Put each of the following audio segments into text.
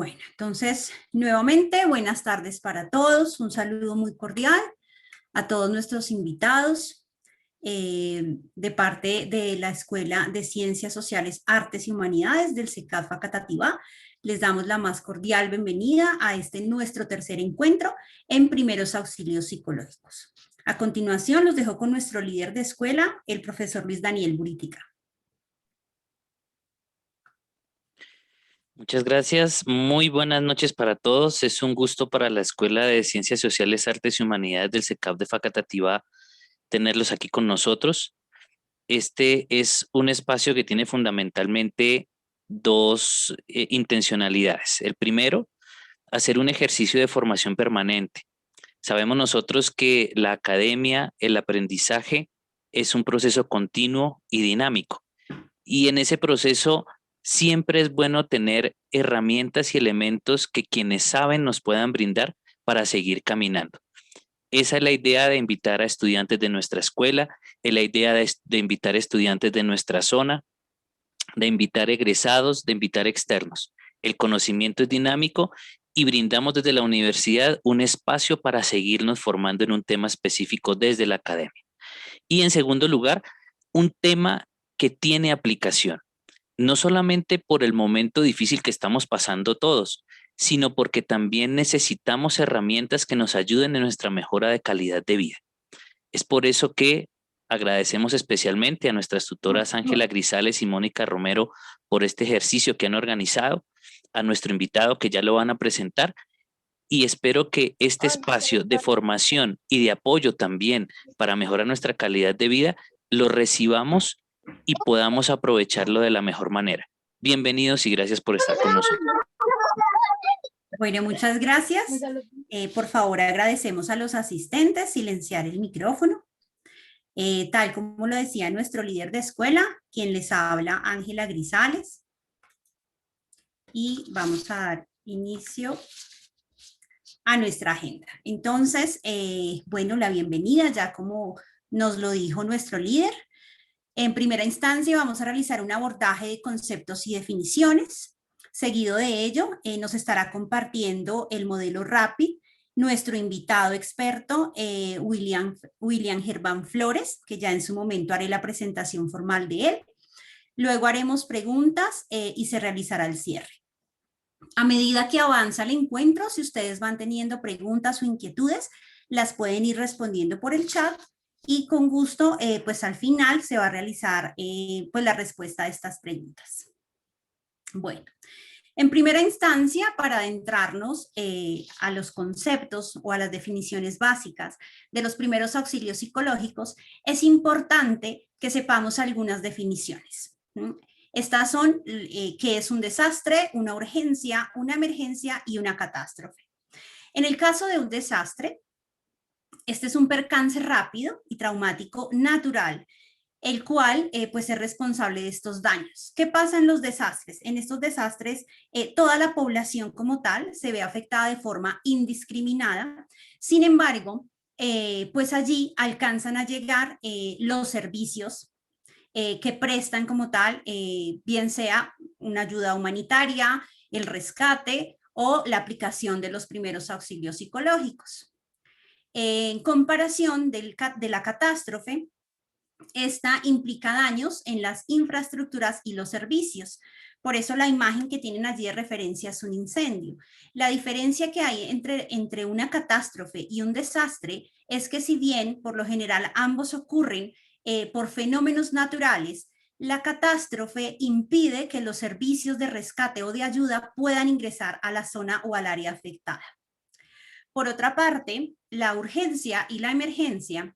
Bueno, entonces, nuevamente, buenas tardes para todos. Un saludo muy cordial a todos nuestros invitados de parte de la Escuela de Ciencias Sociales, Artes y Humanidades del CECAD Facatativá. Les damos la más cordial bienvenida a nuestro tercer encuentro en primeros auxilios psicológicos. A continuación, los dejo con nuestro líder de escuela, el profesor Luis Daniel Buritica. Muchas gracias. Muy buenas noches para todos. Es un gusto para la Escuela de Ciencias Sociales, Artes y Humanidades del CECAF de Facatativá tenerlos aquí con nosotros. Este es un espacio que tiene fundamentalmente dos intencionalidades. El primero, hacer un ejercicio de formación permanente. Sabemos nosotros que la academia, el aprendizaje, es un proceso continuo y dinámico. Y en ese proceso siempre es bueno tener herramientas y elementos que quienes saben nos puedan brindar para seguir caminando. Esa es la idea de invitar a estudiantes de nuestra escuela, es la idea de invitar a estudiantes de nuestra zona, de invitar egresados, de invitar externos. El conocimiento es dinámico y brindamos desde la universidad un espacio para seguirnos formando en un tema específico desde la academia. Y en segundo lugar, un tema que tiene aplicación, no solamente por el momento difícil que estamos pasando todos, sino porque también necesitamos herramientas que nos ayuden en nuestra mejora de calidad de vida. Es por eso que agradecemos especialmente a nuestras tutoras Ángela Grisales y Mónica Romero por este ejercicio que han organizado, a nuestro invitado que ya lo van a presentar, y espero que este espacio de formación y de apoyo también para mejorar nuestra calidad de vida lo recibamos y podamos aprovecharlo de la mejor manera. Bienvenidos y gracias por estar con nosotros. Bueno, muchas gracias. Por favor, agradecemos a los asistentes silenciar el micrófono. Tal como lo decía nuestro líder de escuela, quien les habla, Ángela Grisales. Y vamos a dar inicio a nuestra agenda. Entonces, bueno, la bienvenida, ya como nos lo dijo nuestro líder. En primera instancia vamos a realizar un abordaje de conceptos y definiciones. Seguido de ello, nos estará compartiendo el modelo RAPI, nuestro invitado experto, William Germán Flores, que ya en su momento haré la presentación formal de él. Luego haremos preguntas y se realizará el cierre. A medida que avanza el encuentro, si ustedes van teniendo preguntas o inquietudes, las pueden ir respondiendo por el chat y con gusto, pues al final se va a realizar pues la respuesta a estas preguntas. Bueno, en primera instancia, para adentrarnos a los conceptos o a las definiciones básicas de los primeros auxilios psicológicos, es importante que sepamos algunas definiciones. Estas son qué es un desastre, una urgencia, una emergencia y una catástrofe. En el caso de un desastre, este es un percance rápido y traumático natural, el cual pues es responsable de estos daños. ¿Qué pasa en los desastres? En estos desastres, toda la población como tal se ve afectada de forma indiscriminada. Sin embargo, pues allí alcanzan a llegar los servicios que prestan como tal, bien sea una ayuda humanitaria, el rescate o la aplicación de los primeros auxilios psicológicos. En comparación de la catástrofe, esta implica daños en las infraestructuras y los servicios. Por eso la imagen que tienen allí de referencia es un incendio. La diferencia que hay entre una catástrofe y un desastre es que si bien por lo general ambos ocurren por fenómenos naturales, la catástrofe impide que los servicios de rescate o de ayuda puedan ingresar a la zona o al área afectada. Por otra parte, la urgencia y la emergencia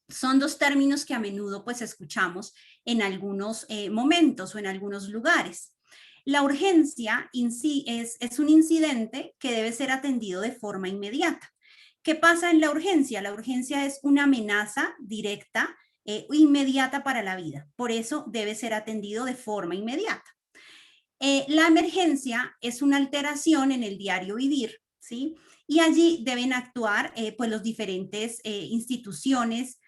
son dos términos que a menudo pues escuchamos en algunos momentos o en algunos lugares. La urgencia es un incidente que debe ser atendido de forma inmediata. ¿Qué pasa en la urgencia? La urgencia es una amenaza directa inmediata para la vida. Por eso debe ser atendido de forma inmediata. La emergencia es una alteración en el diario vivir, ¿sí? Y allí deben actuar pues los diferentes instituciones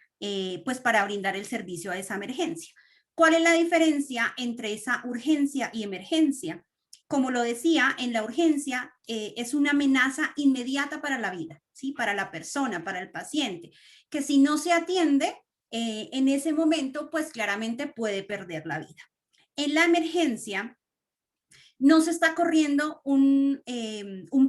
pues para brindar el servicio a esa emergencia. ¿Cuál es la diferencia entre esa urgencia y emergencia? como lo decía, en la urgencia es una amenaza inmediata para la vida, ¿sí? Para la persona, para el paciente, que si no se atiende en ese momento, pues claramente puede perder la vida. En la emergencia no se está corriendo un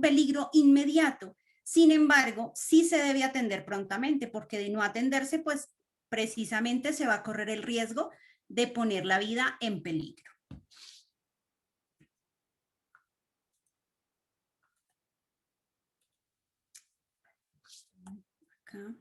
peligro inmediato, sin embargo, sí se debe atender prontamente, porque de no atenderse, pues precisamente se va a correr el riesgo de poner la vida en peligro. Acá.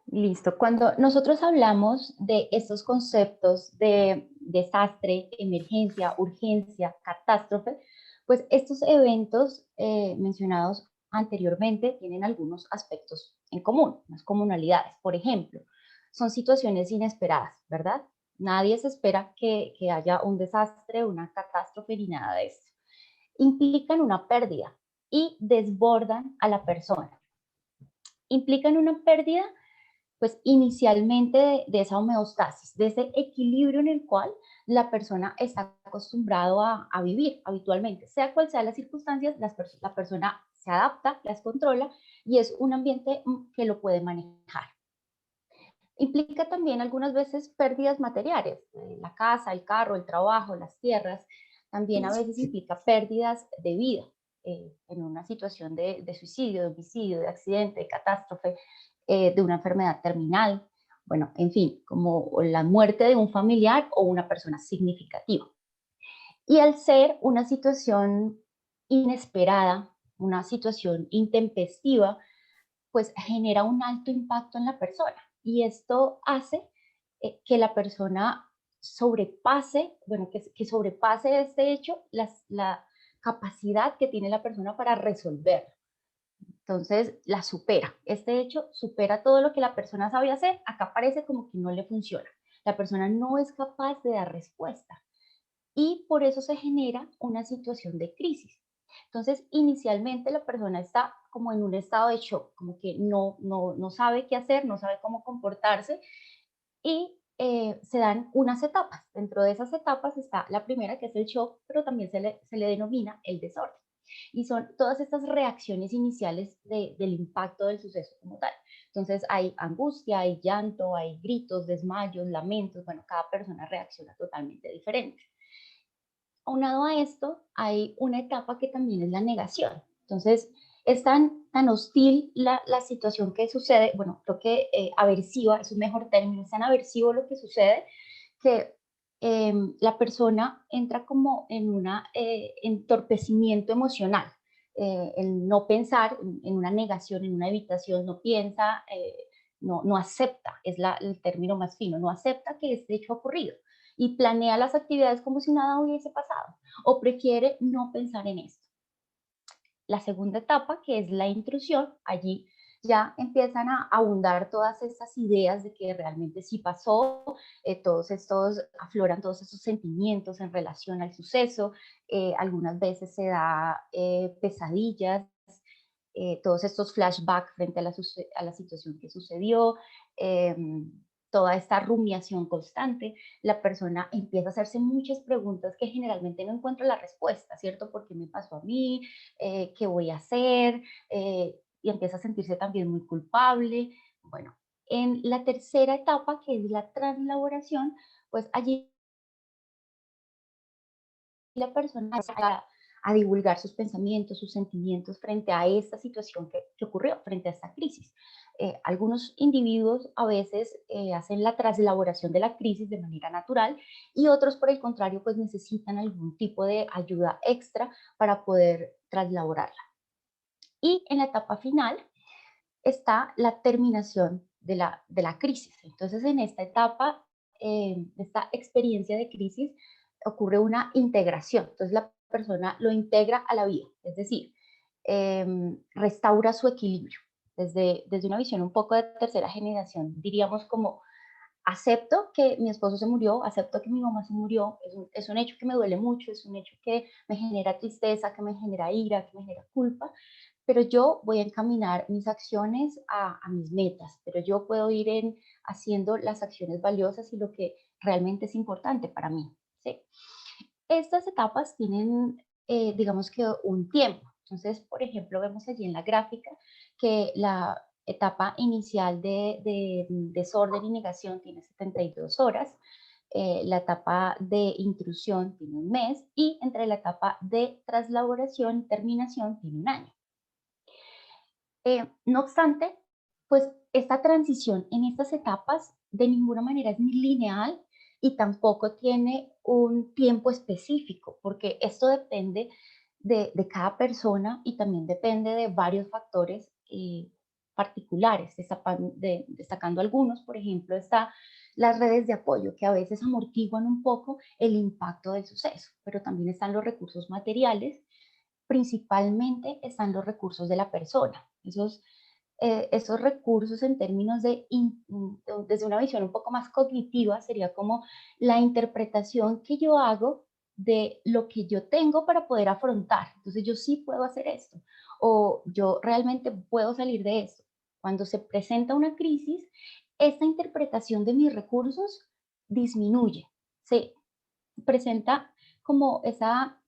Listo. Cuando nosotros hablamos de estos conceptos de desastre, emergencia, urgencia, catástrofe, pues estos eventos mencionados anteriormente tienen algunos aspectos en común, unas comunalidades. Por ejemplo, son situaciones inesperadas, ¿verdad? Nadie se espera que haya un desastre, una catástrofe ni nada de esto. Implican una pérdida y desbordan a la persona. Implican una pérdida pues inicialmente de esa homeostasis, de ese equilibrio en el cual la persona está acostumbrado a vivir habitualmente. Sea cual sea las circunstancias, la persona se adapta, las controla y es un ambiente que lo puede manejar. Implica también algunas veces pérdidas materiales, la casa, el carro, el trabajo, las tierras. También a veces implica pérdidas de vida en una situación de suicidio, de homicidio, de accidente, de catástrofe, de una enfermedad terminal. Bueno, en fin, como la muerte de un familiar o una persona significativa. Y al ser una situación inesperada, una situación intempestiva, pues genera un alto impacto en la persona y esto hace que la persona sobrepase, bueno, que sobrepase este hecho la capacidad que tiene la persona para resolver. Entonces la supera. Este hecho supera todo lo que la persona sabe hacer. Acá parece como que no le funciona. La persona no es capaz de dar respuesta y por eso se genera una situación de crisis. Entonces, inicialmente la persona está como en un estado de shock, como que no sabe qué hacer, no sabe cómo comportarse y se dan unas etapas. Dentro de esas etapas está la primera, que es el shock, pero también se le denomina el desorden. Y son todas estas reacciones iniciales del impacto del suceso como tal. Entonces hay angustia, hay llanto, hay gritos, desmayos, lamentos. Bueno, cada persona reacciona totalmente diferente. Aunado a esto, hay una etapa que también es la negación. Entonces, es tan hostil la situación que sucede, bueno, creo que aversiva es un mejor término, es tan aversivo lo que sucede que la persona entra como en un entorpecimiento emocional. El no pensar, en una negación, en una evitación, no piensa, no acepta, es el término más fino, no acepta que este hecho ha ocurrido y planea las actividades como si nada hubiese pasado o prefiere no pensar en esto. La segunda etapa, que es la intrusión, allí ya empiezan a abundar todas estas ideas de que realmente sí pasó, afloran todos estos sentimientos en relación al suceso, algunas veces se da pesadillas, todos estos flashbacks frente a la situación que sucedió, toda esta rumiación constante, la persona empieza a hacerse muchas preguntas que generalmente no encuentra la respuesta, ¿cierto? ¿Por qué me pasó a mí? ¿Qué voy a hacer? Y empieza a sentirse también muy culpable. Bueno, en la tercera etapa, que es la translaboración, pues allí la persona a divulgar sus pensamientos, sus sentimientos frente a esta situación que ocurrió, frente a esta crisis. Algunos individuos a veces hacen la traslaboración de la crisis de manera natural y otros, por el contrario, pues necesitan algún tipo de ayuda extra para poder traslaborarla. Y en la etapa final está la terminación de la crisis. Entonces, en esta etapa, esta experiencia de crisis, ocurre una integración. Entonces, la persona lo integra a la vida, es decir, restaura su equilibrio. Desde una visión un poco de tercera generación, diríamos como acepto que mi esposo se murió, acepto que mi mamá se murió, es un hecho que me duele mucho, es un hecho que me genera tristeza, que me genera ira, que me genera culpa, pero yo voy a encaminar mis acciones a mis metas, pero yo puedo ir haciendo las acciones valiosas y lo que realmente es importante para mí, ¿sí? Estas etapas tienen, digamos que un tiempo. Entonces, por ejemplo, vemos allí en la gráfica que la etapa inicial de desorden y negación tiene 72 horas, la etapa de intrusión tiene un mes y entre la etapa de traslaboración y terminación tiene un año. No obstante, pues esta transición en estas etapas de ninguna manera es ni lineal y tampoco tiene un tiempo específico, porque esto depende de cada persona y también depende de varios factores particulares, destacando algunos. Por ejemplo, está las redes de apoyo, que a veces amortiguan un poco el impacto del suceso, pero también están los recursos materiales, principalmente están los recursos de la persona. Esos recursos en términos desde una visión un poco más cognitiva, sería como la interpretación que yo hago de lo que yo tengo para poder afrontar. Entonces yo sí puedo hacer esto o yo realmente puedo salir de esto. Cuando se presenta una crisis, esta interpretación de mis recursos disminuye. Se presenta como esa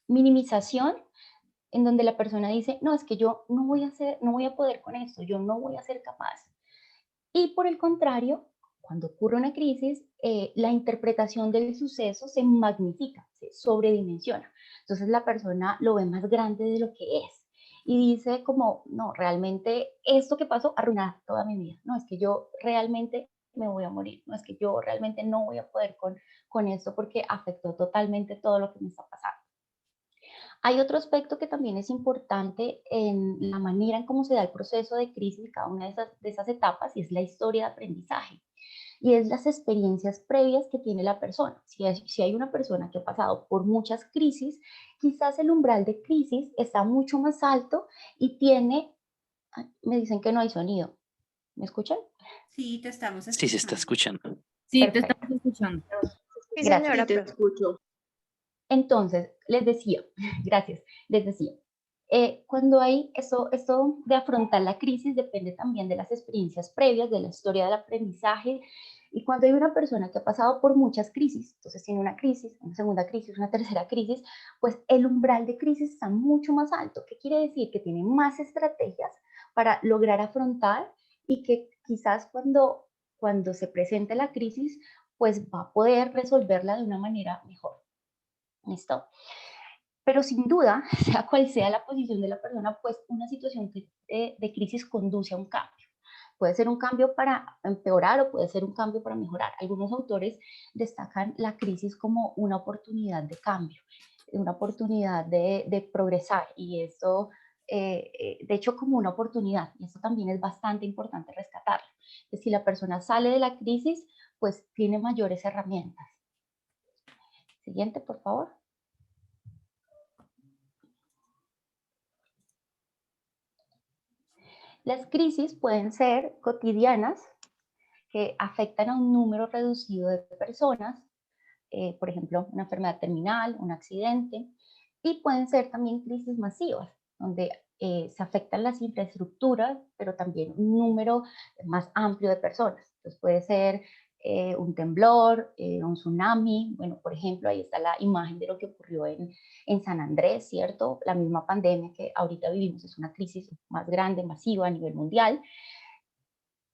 minimización en donde la persona dice, no, es que yo no voy a poder con esto, yo no voy a ser capaz. Y por el contrario, cuando ocurre una crisis, la interpretación del suceso se magnifica, se sobredimensiona. Entonces la persona lo ve más grande de lo que es y dice como, no, realmente esto que pasó arruinará toda mi vida. No, es que yo realmente me voy a morir. No, es que yo realmente no voy a poder con esto porque afectó totalmente todo lo que me está pasando. Hay otro aspecto que también es importante en la manera en cómo se da el proceso de crisis, cada una de esas etapas, y es la historia de aprendizaje. Y es las experiencias previas que tiene la persona. Si hay una persona que ha pasado por muchas crisis, quizás el umbral de crisis está mucho más alto y tiene, me dicen que no hay sonido. ¿Me escuchan? Sí, te estamos Sí, se está escuchando. escuchando. Sí, te Perfecto. estamos escuchando. Sí, Gracias. señora, te escucho. Entonces, les decía, gracias, les decía, cuando hay esto de afrontar la crisis depende también de las experiencias previas, de la historia del aprendizaje, y cuando hay una persona que ha pasado por muchas crisis, entonces tiene una crisis, una segunda crisis, una tercera crisis, pues el umbral de crisis está mucho más alto. ¿Qué quiere decir? Que tiene más estrategias para lograr afrontar y que quizás cuando se presente la crisis, pues va a poder resolverla de una manera mejor. ¿Listo? Pero sin duda, sea cual sea la posición de la persona, pues una situación de crisis conduce a un cambio. Puede ser un cambio para empeorar o puede ser un cambio para mejorar. Algunos autores destacan la crisis como una oportunidad de cambio, una oportunidad de progresar, y esto, de hecho, como una oportunidad, y esto también es bastante importante rescatarlo. Que si la persona sale de la crisis, pues tiene mayores herramientas. Siguiente, por favor. Las crisis pueden ser cotidianas, que afectan a un número reducido de personas, por ejemplo, una enfermedad terminal, un accidente, y pueden ser también crisis masivas, donde se afectan las infraestructuras, pero también un número más amplio de personas. Entonces puede ser un temblor, un tsunami. Bueno, por ejemplo, ahí está la imagen de lo que ocurrió en San Andrés, ¿cierto? La misma pandemia que ahorita vivimos es una crisis más grande, masiva a nivel mundial.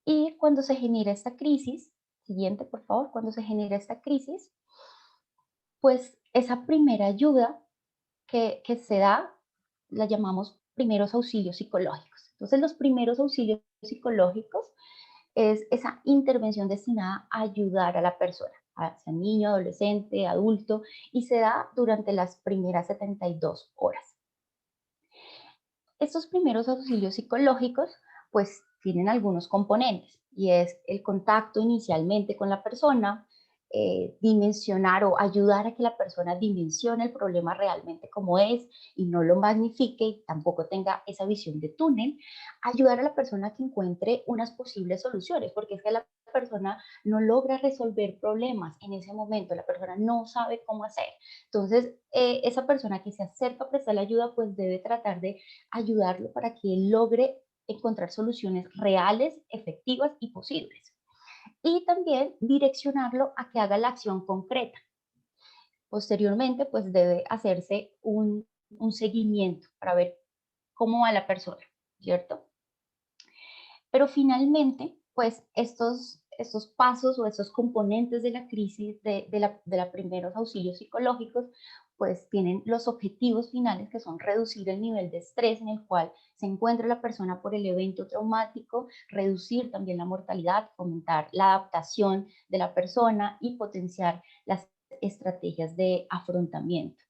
Y cuando se genera esta crisis, siguiente por favor, cuando se genera esta crisis, pues esa primera ayuda que se da, la llamamos primeros auxilios psicológicos. Entonces los primeros auxilios psicológicos es esa intervención destinada a ayudar a la persona, sea niño, adolescente, adulto, y se da durante las primeras 72 horas. Estos primeros auxilios psicológicos pues tienen algunos componentes, y es el contacto inicialmente con la persona, dimensionar o ayudar a que la persona dimensione el problema realmente como es y no lo magnifique y tampoco tenga esa visión de túnel, ayudar a la persona a que encuentre unas posibles soluciones, porque es que la persona no logra resolver problemas en ese momento, la persona no sabe cómo hacer. Entonces, esa persona que se acerca a prestar la ayuda, pues debe tratar de ayudarlo para que él logre encontrar soluciones reales, efectivas y posibles. Y también direccionarlo a que haga la acción concreta. Posteriormente, pues debe hacerse un seguimiento para ver cómo va la persona, ¿cierto? Pero finalmente, pues estos pasos o estos componentes de la crisis de los primeros auxilios psicológicos, pues tienen los objetivos finales, que son reducir el nivel de estrés en el cual se encuentra la persona por el evento traumático, reducir también la mortalidad, fomentar la adaptación de la persona y potenciar las estrategias de afrontamiento.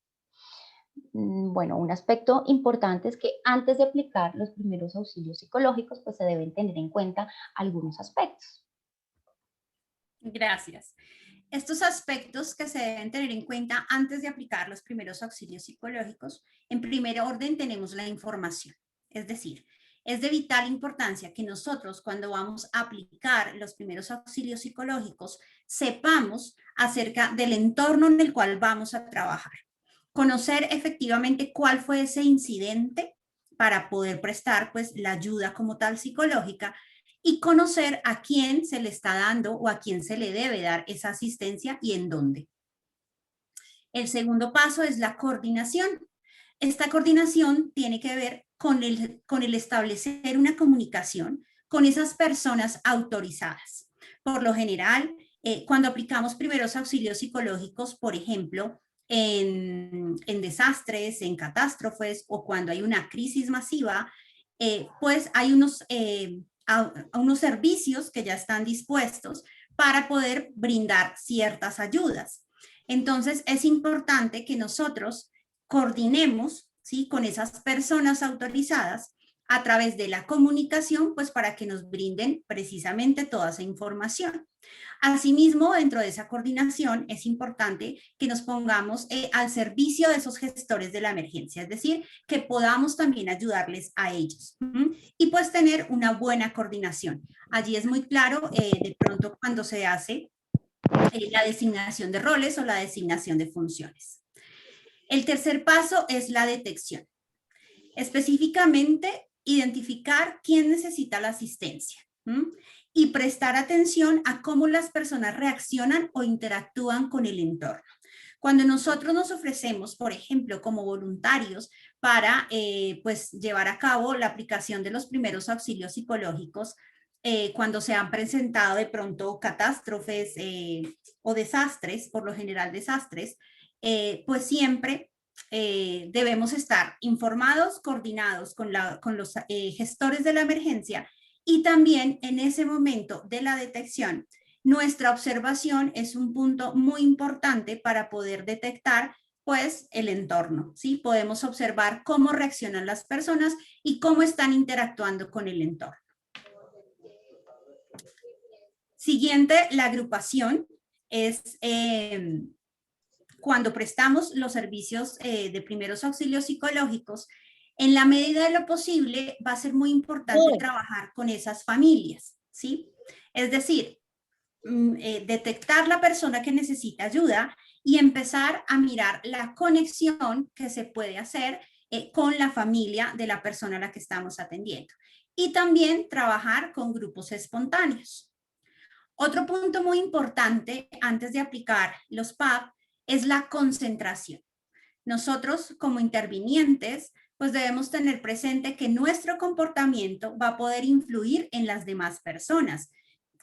Bueno, un aspecto importante es que antes de aplicar los primeros auxilios psicológicos, pues se deben tener en cuenta algunos aspectos. Gracias. Estos aspectos que se deben tener en cuenta antes de aplicar los primeros auxilios psicológicos, en primer orden tenemos la información. Es decir, es de vital importancia que nosotros, cuando vamos a aplicar los primeros auxilios psicológicos, sepamos acerca del entorno en el cual vamos a trabajar. Conocer efectivamente cuál fue ese incidente para poder prestar pues la ayuda como tal psicológica y conocer a quién se le está dando o a quién se le debe dar esa asistencia y en dónde. El segundo paso es la coordinación. Esta coordinación tiene que ver con el establecer una comunicación con esas personas autorizadas. Por lo general, cuando aplicamos primeros auxilios psicológicos, por ejemplo, en desastres, en catástrofes o cuando hay una crisis masiva, pues hay unos servicios que ya están dispuestos para poder brindar ciertas ayudas. Entonces, es importante que nosotros coordinemos, ¿sí?, con esas personas autorizadas a través de la comunicación, pues para que nos brinden precisamente toda esa información. Asimismo, dentro de esa coordinación es importante que nos pongamos al servicio de esos gestores de la emergencia, es decir, que podamos también ayudarles a ellos y pues tener una buena coordinación. Allí es muy claro de pronto cuando se hace la designación de roles o la designación de funciones. El tercer paso es la detección. Específicamente, identificar quién necesita la asistencia y prestar atención a cómo las personas reaccionan o interactúan con el entorno. Cuando nosotros nos ofrecemos, por ejemplo, como voluntarios para pues, llevar a cabo la aplicación de los primeros auxilios psicológicos, cuando se han presentado de pronto catástrofes o desastres, por lo general desastres, pues siempre debemos estar informados, coordinados con los gestores de la emergencia y también en ese momento de la detección. Nuestra observación es un punto muy importante para poder detectar pues el entorno, ¿sí? Podemos observar cómo reaccionan las personas y cómo están interactuando con el entorno. Siguiente, la agrupación es cuando prestamos los servicios de primeros auxilios psicológicos, en la medida de lo posible va a ser muy importante trabajar con esas familias, ¿sí? Es decir, detectar la persona que necesita ayuda y empezar a mirar la conexión que se puede hacer con la familia de la persona a la que estamos atendiendo. Y también trabajar con grupos espontáneos. Otro punto muy importante antes de aplicar los PAP es la concentración. Nosotros como intervinientes pues debemos tener presente que nuestro comportamiento va a poder influir en las demás personas,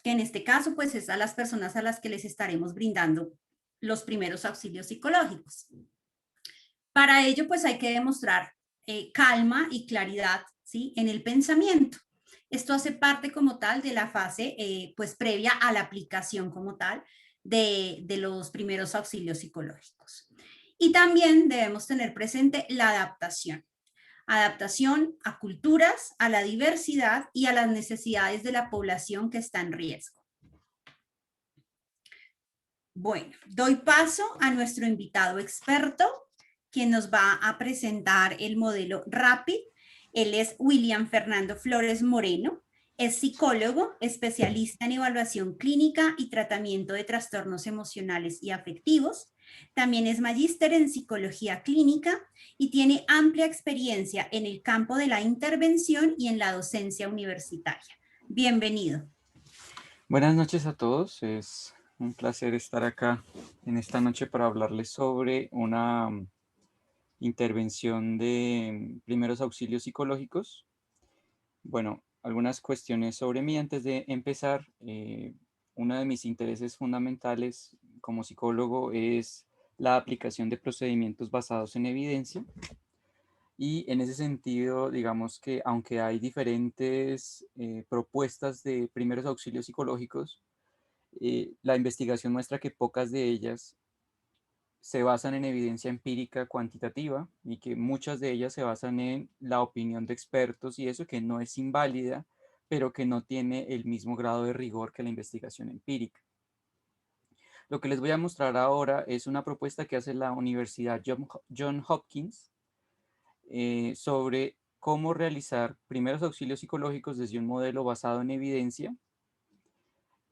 que en este caso pues es a las personas a las que les estaremos brindando los primeros auxilios psicológicos. Para ello pues hay que demostrar calma y claridad, ¿sí?, en el pensamiento. Esto hace parte como tal de la fase pues previa a la aplicación como tal de los primeros auxilios psicológicos. Y también debemos tener presente la adaptación. Adaptación a culturas, a la diversidad y a las necesidades de la población que está en riesgo. Bueno, doy paso a nuestro invitado experto, quien nos va a presentar el modelo RAPID. Él es William Fernando Flores Moreno. Es psicólogo, especialista en evaluación clínica y tratamiento de trastornos emocionales y afectivos. También es magíster en psicología clínica y tiene amplia experiencia en el campo de la intervención y en la docencia universitaria. Bienvenido. Buenas noches a todos. Es Un placer estar acá en esta noche para hablarles sobre una intervención de primeros auxilios psicológicos. Bueno, algunas cuestiones sobre mí antes de empezar. Uno de mis intereses fundamentales como psicólogo es la aplicación de procedimientos basados en evidencia. Y en ese sentido, digamos que aunque hay diferentes propuestas de primeros auxilios psicológicos, la investigación muestra que pocas de ellas se basan en evidencia empírica cuantitativa y que muchas de ellas se basan en la opinión de expertos y eso que no es inválida, pero que no tiene el mismo grado de rigor que la investigación empírica. Lo que les voy a mostrar ahora es una propuesta que hace la Universidad Johns Hopkins sobre cómo realizar primeros auxilios psicológicos desde un modelo basado en evidencia.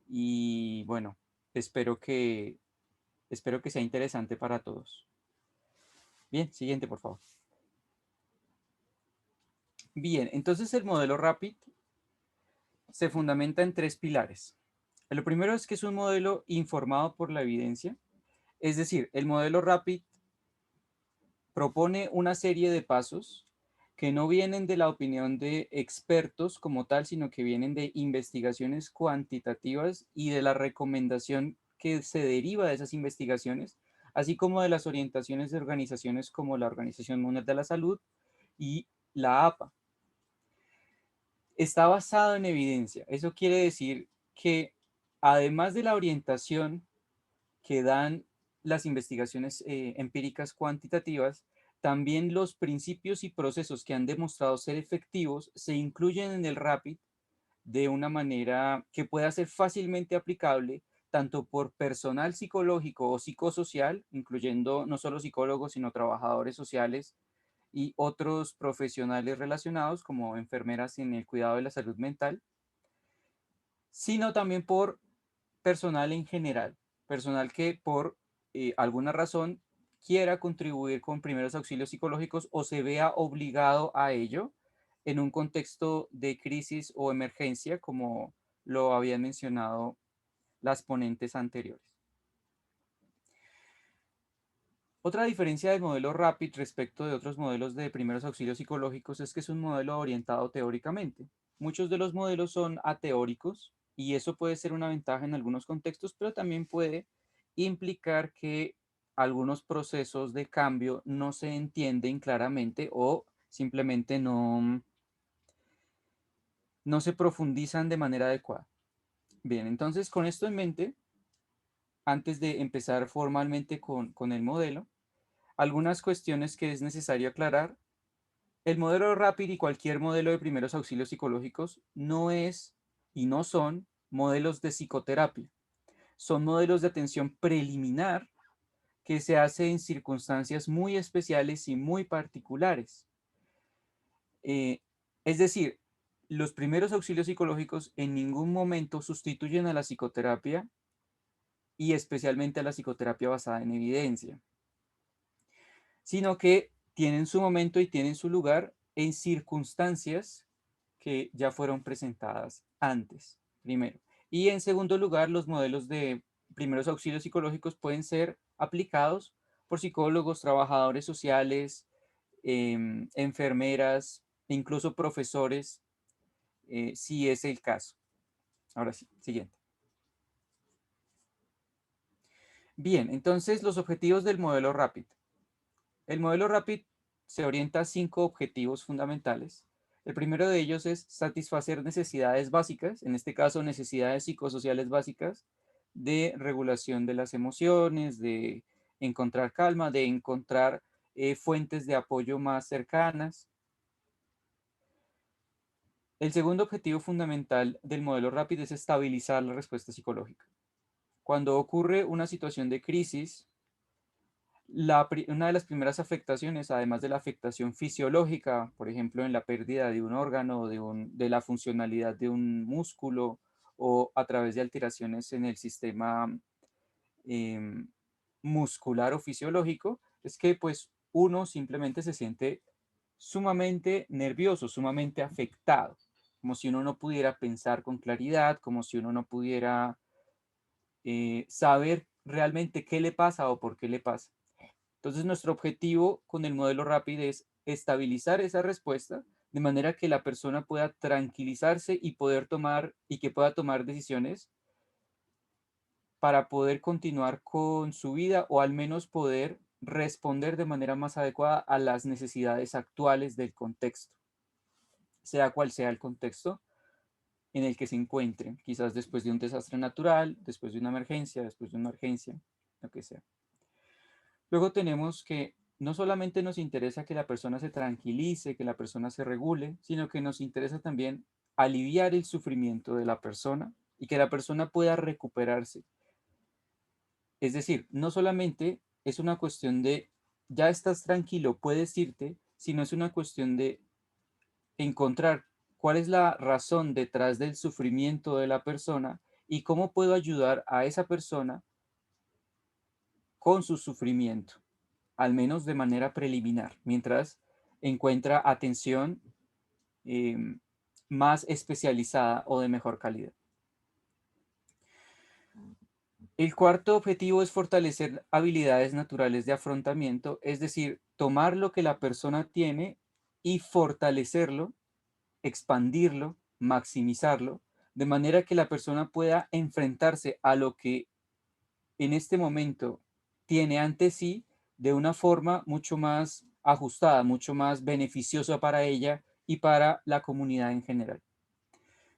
Y bueno, espero que sea interesante para todos. Bien, siguiente, por favor. Bien, entonces el modelo RAPID se fundamenta en 3 pilares. Lo primero es que es un modelo informado por la evidencia, es decir, el modelo RAPID propone una serie de pasos que no vienen de la opinión de expertos como tal, sino que vienen de investigaciones cuantitativas y de la recomendación que se deriva de esas investigaciones, así como de las orientaciones de organizaciones como la Organización Mundial de la Salud y la APA. Está basado en evidencia. Eso quiere decir que además de la orientación que dan las investigaciones empíricas cuantitativas, también los principios y procesos que han demostrado ser efectivos se incluyen en el RAPID de una manera que pueda ser fácilmente aplicable tanto por personal psicológico o psicosocial, incluyendo no solo psicólogos, sino trabajadores sociales y otros profesionales relacionados como enfermeras en el cuidado de la salud mental, sino también por personal en general, personal que por alguna razón quiera contribuir con primeros auxilios psicológicos o se vea obligado a ello en un contexto de crisis o emergencia, como lo habían mencionado las ponentes anteriores. Otra diferencia del modelo RAPID respecto de otros modelos de primeros auxilios psicológicos es que es un modelo orientado teóricamente. Muchos de los modelos son ateóricos y eso puede ser una ventaja en algunos contextos, pero también puede implicar que algunos procesos de cambio no se entienden claramente o simplemente no se profundizan de manera adecuada. Bien, entonces con esto en mente, antes de empezar formalmente con el modelo, algunas cuestiones que es necesario aclarar. El modelo RAPID y cualquier modelo de primeros auxilios psicológicos no es y no son modelos de psicoterapia. Son modelos de atención preliminar que se hace en circunstancias muy especiales y muy particulares. Es decir, los primeros auxilios psicológicos en ningún momento sustituyen a la psicoterapia y especialmente a la psicoterapia basada en evidencia, sino que tienen su momento y tienen su lugar en circunstancias que ya fueron presentadas antes, primero. Y en segundo lugar, los modelos de primeros auxilios psicológicos pueden ser aplicados por psicólogos, trabajadores sociales, enfermeras, incluso profesores, si es el caso. Ahora sí, siguiente. Bien, entonces los objetivos del modelo RAPID. El modelo RAPID se orienta a 5 objetivos fundamentales. El primero de ellos es satisfacer necesidades básicas, en este caso necesidades psicosociales básicas de regulación de las emociones, de encontrar calma, de encontrar fuentes de apoyo más cercanas. El segundo objetivo fundamental del modelo RAPID es estabilizar la respuesta psicológica. Cuando ocurre una situación de crisis, una de las primeras afectaciones, además de la afectación fisiológica, por ejemplo, en la pérdida de un órgano, de la funcionalidad de un músculo o a través de alteraciones en el sistema muscular o fisiológico, es que pues uno simplemente se siente sumamente nervioso, sumamente afectado, como si uno no pudiera pensar con claridad, como si uno no pudiera saber realmente qué le pasa o por qué le pasa. Entonces, nuestro objetivo con el modelo RAPID es estabilizar esa respuesta de manera que la persona pueda tranquilizarse y que pueda tomar decisiones para poder continuar con su vida o al menos poder responder de manera más adecuada a las necesidades actuales del contexto, sea cual sea el contexto en el que se encuentren, quizás después de un desastre natural, después de una emergencia, después de una urgencia, lo que sea. Luego tenemos que no solamente nos interesa que la persona se tranquilice, que la persona se regule, sino que nos interesa también aliviar el sufrimiento de la persona y que la persona pueda recuperarse. Es decir, no solamente es una cuestión de ya estás tranquilo, puedes irte, sino es una cuestión de encontrar cuál es la razón detrás del sufrimiento de la persona y cómo puedo ayudar a esa persona con su sufrimiento, al menos de manera preliminar, mientras encuentra atención eh, más especializada o de mejor calidad. El cuarto objetivo es fortalecer habilidades naturales de afrontamiento, es decir, tomar lo que la persona tiene y fortalecerlo, expandirlo, maximizarlo, de manera que la persona pueda enfrentarse a lo que en este momento tiene ante sí de una forma mucho más ajustada, mucho más beneficiosa para ella y para la comunidad en general.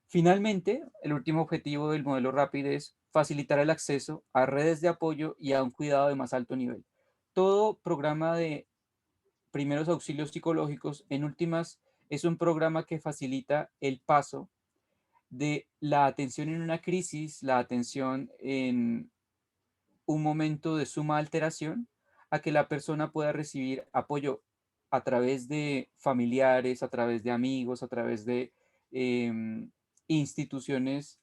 Finalmente, el último objetivo del modelo RAPID es facilitar el acceso a redes de apoyo y a un cuidado de más alto nivel. Todo programa de primeros auxilios psicológicos, en últimas, es un programa que facilita el paso de la atención en una crisis, la atención en un momento de suma alteración, a que la persona pueda recibir apoyo a través de familiares, a través de amigos, a través de instituciones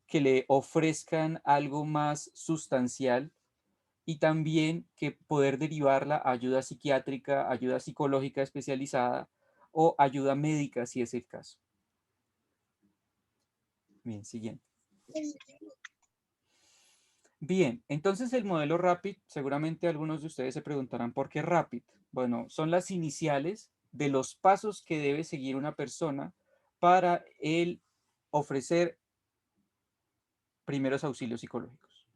que le ofrezcan algo más sustancial y también que poder derivarla a ayuda psiquiátrica, ayuda psicológica especializada o ayuda médica si es el caso. Bien, siguiente. Bien, entonces el modelo RAPID, seguramente algunos de ustedes se preguntarán ¿por qué RAPID? Bueno, son las iniciales de los pasos que debe seguir una persona para el ofrecer primeros auxilios psicológicos.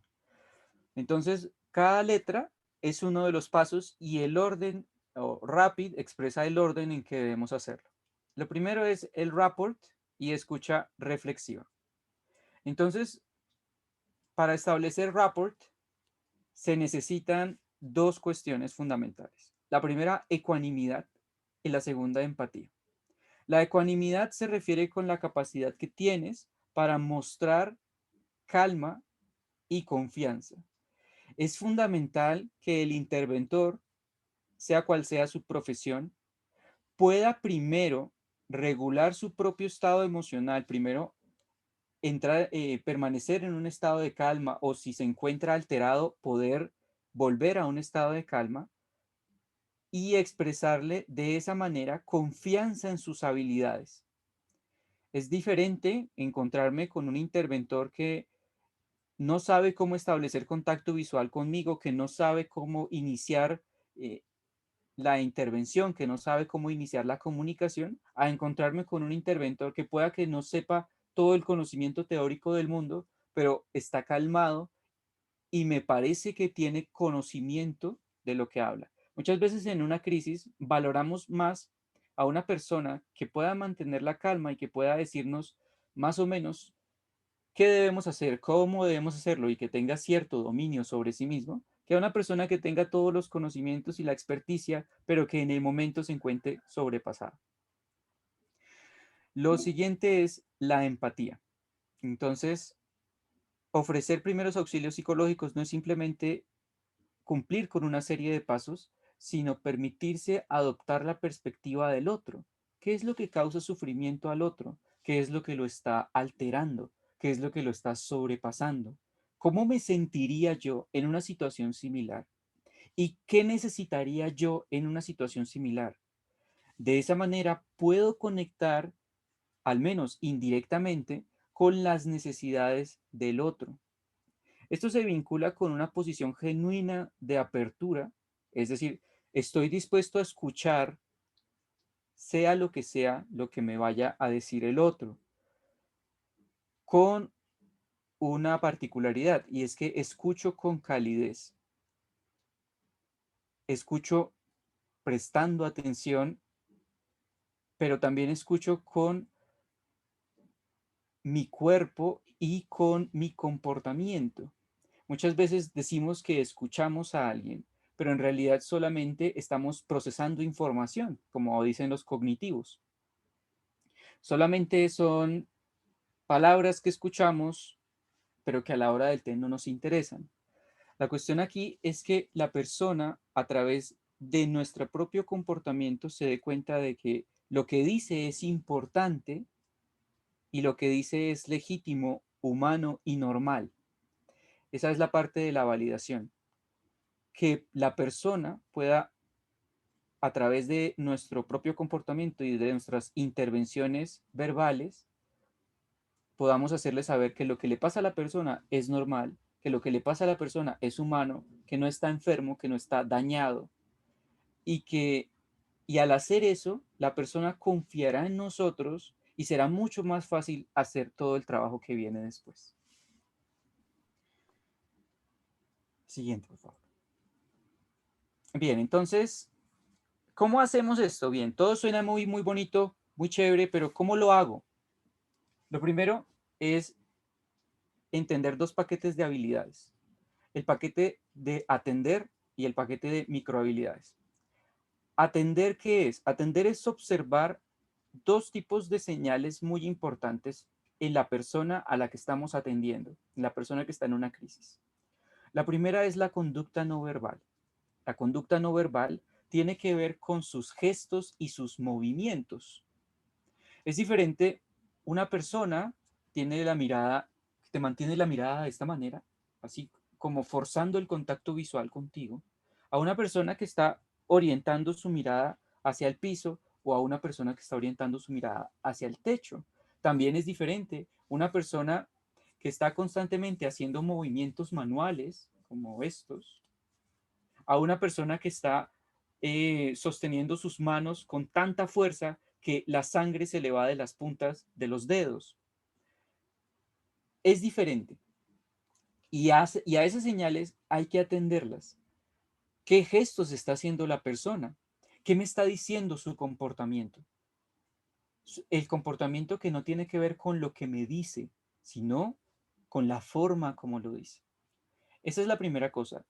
Entonces, cada letra es uno de los pasos y el orden, o RAPID, expresa el orden en que debemos hacerlo. Lo primero es el rapport y escucha reflexiva. Entonces, para establecer rapport, se necesitan dos cuestiones fundamentales. La primera, ecuanimidad, y la segunda, empatía. La ecuanimidad se refiere con la capacidad que tienes para mostrar calma y confianza. Es fundamental que el interventor, sea cual sea su profesión, pueda primero regular su propio estado emocional, primero permanecer en un estado de calma o si se encuentra alterado, poder volver a un estado de calma y expresarle de esa manera confianza en sus habilidades. Es diferente encontrarme con un interventor que no sabe cómo establecer contacto visual conmigo, que no sabe cómo iniciar eh, la intervención, que no sabe cómo iniciar la comunicación, a encontrarme con un interventor que pueda que no sepa todo el conocimiento teórico del mundo, pero está calmado y me parece que tiene conocimiento de lo que habla. Muchas veces en una crisis valoramos más a una persona que pueda mantener la calma y que pueda decirnos más o menos qué debemos hacer, cómo debemos hacerlo y que tenga cierto dominio sobre sí mismo, que a una persona que tenga todos los conocimientos y la experticia, pero que en el momento se encuentre sobrepasada. Lo siguiente es la empatía. Entonces, ofrecer primeros auxilios psicológicos no es simplemente cumplir con una serie de pasos, sino permitirse adoptar la perspectiva del otro. ¿Qué es lo que causa sufrimiento al otro? ¿Qué es lo que lo está alterando? ¿Qué es lo que lo está sobrepasando? ¿Cómo me sentiría yo en una situación similar? ¿Y qué necesitaría yo en una situación similar? De esa manera puedo conectar, al menos indirectamente, con las necesidades del otro. Esto se vincula con una posición genuina de apertura, es decir, estoy dispuesto a escuchar, sea lo que me vaya a decir el otro, con una particularidad, y es que escucho con calidez, escucho prestando atención, pero también escucho con mi cuerpo y con mi comportamiento. Muchas veces decimos que escuchamos a alguien, pero en realidad solamente estamos procesando información, como dicen los cognitivos. Solamente son palabras que escuchamos, pero que a la hora del té no nos interesan. La cuestión aquí es que la persona, a través de nuestro propio comportamiento, se dé cuenta de que lo que dice es importante y lo que dice es legítimo, humano y normal. Esa es la parte de la validación. Que la persona pueda, a través de nuestro propio comportamiento y de nuestras intervenciones verbales, podamos hacerle saber que lo que le pasa a la persona es normal, que lo que le pasa a la persona es humano, que no está enfermo, que no está dañado, y que y al hacer eso, la persona confiará en nosotros y será mucho más fácil hacer todo el trabajo que viene después. Siguiente, por favor. Bien, entonces, ¿cómo hacemos esto? Bien, todo suena muy, muy bonito, muy chévere, pero ¿cómo lo hago? Lo primero es entender dos paquetes de habilidades. El paquete de atender y el paquete de microhabilidades. ¿Atender qué es? Atender es observar dos tipos de señales muy importantes en la persona a la que estamos atendiendo, en la persona que está en una crisis. La primera es la conducta no verbal. La conducta no verbal tiene que ver con sus gestos y sus movimientos. Es diferente, una persona tiene la mirada, te mantiene la mirada de esta manera, así como forzando el contacto visual contigo, a una persona que está orientando su mirada hacia el piso o a una persona que está orientando su mirada hacia el techo. También es diferente una persona que está constantemente haciendo movimientos manuales, como estos, a una persona que está sosteniendo sus manos con tanta fuerza que la sangre se le va de las puntas de los dedos. Es diferente. Y a esas señales hay que atenderlas. ¿Qué gestos está haciendo la persona? ¿Qué me está diciendo su comportamiento? El comportamiento que no tiene que ver con lo que me dice, sino con la forma como lo dice. Esa es la primera cosa.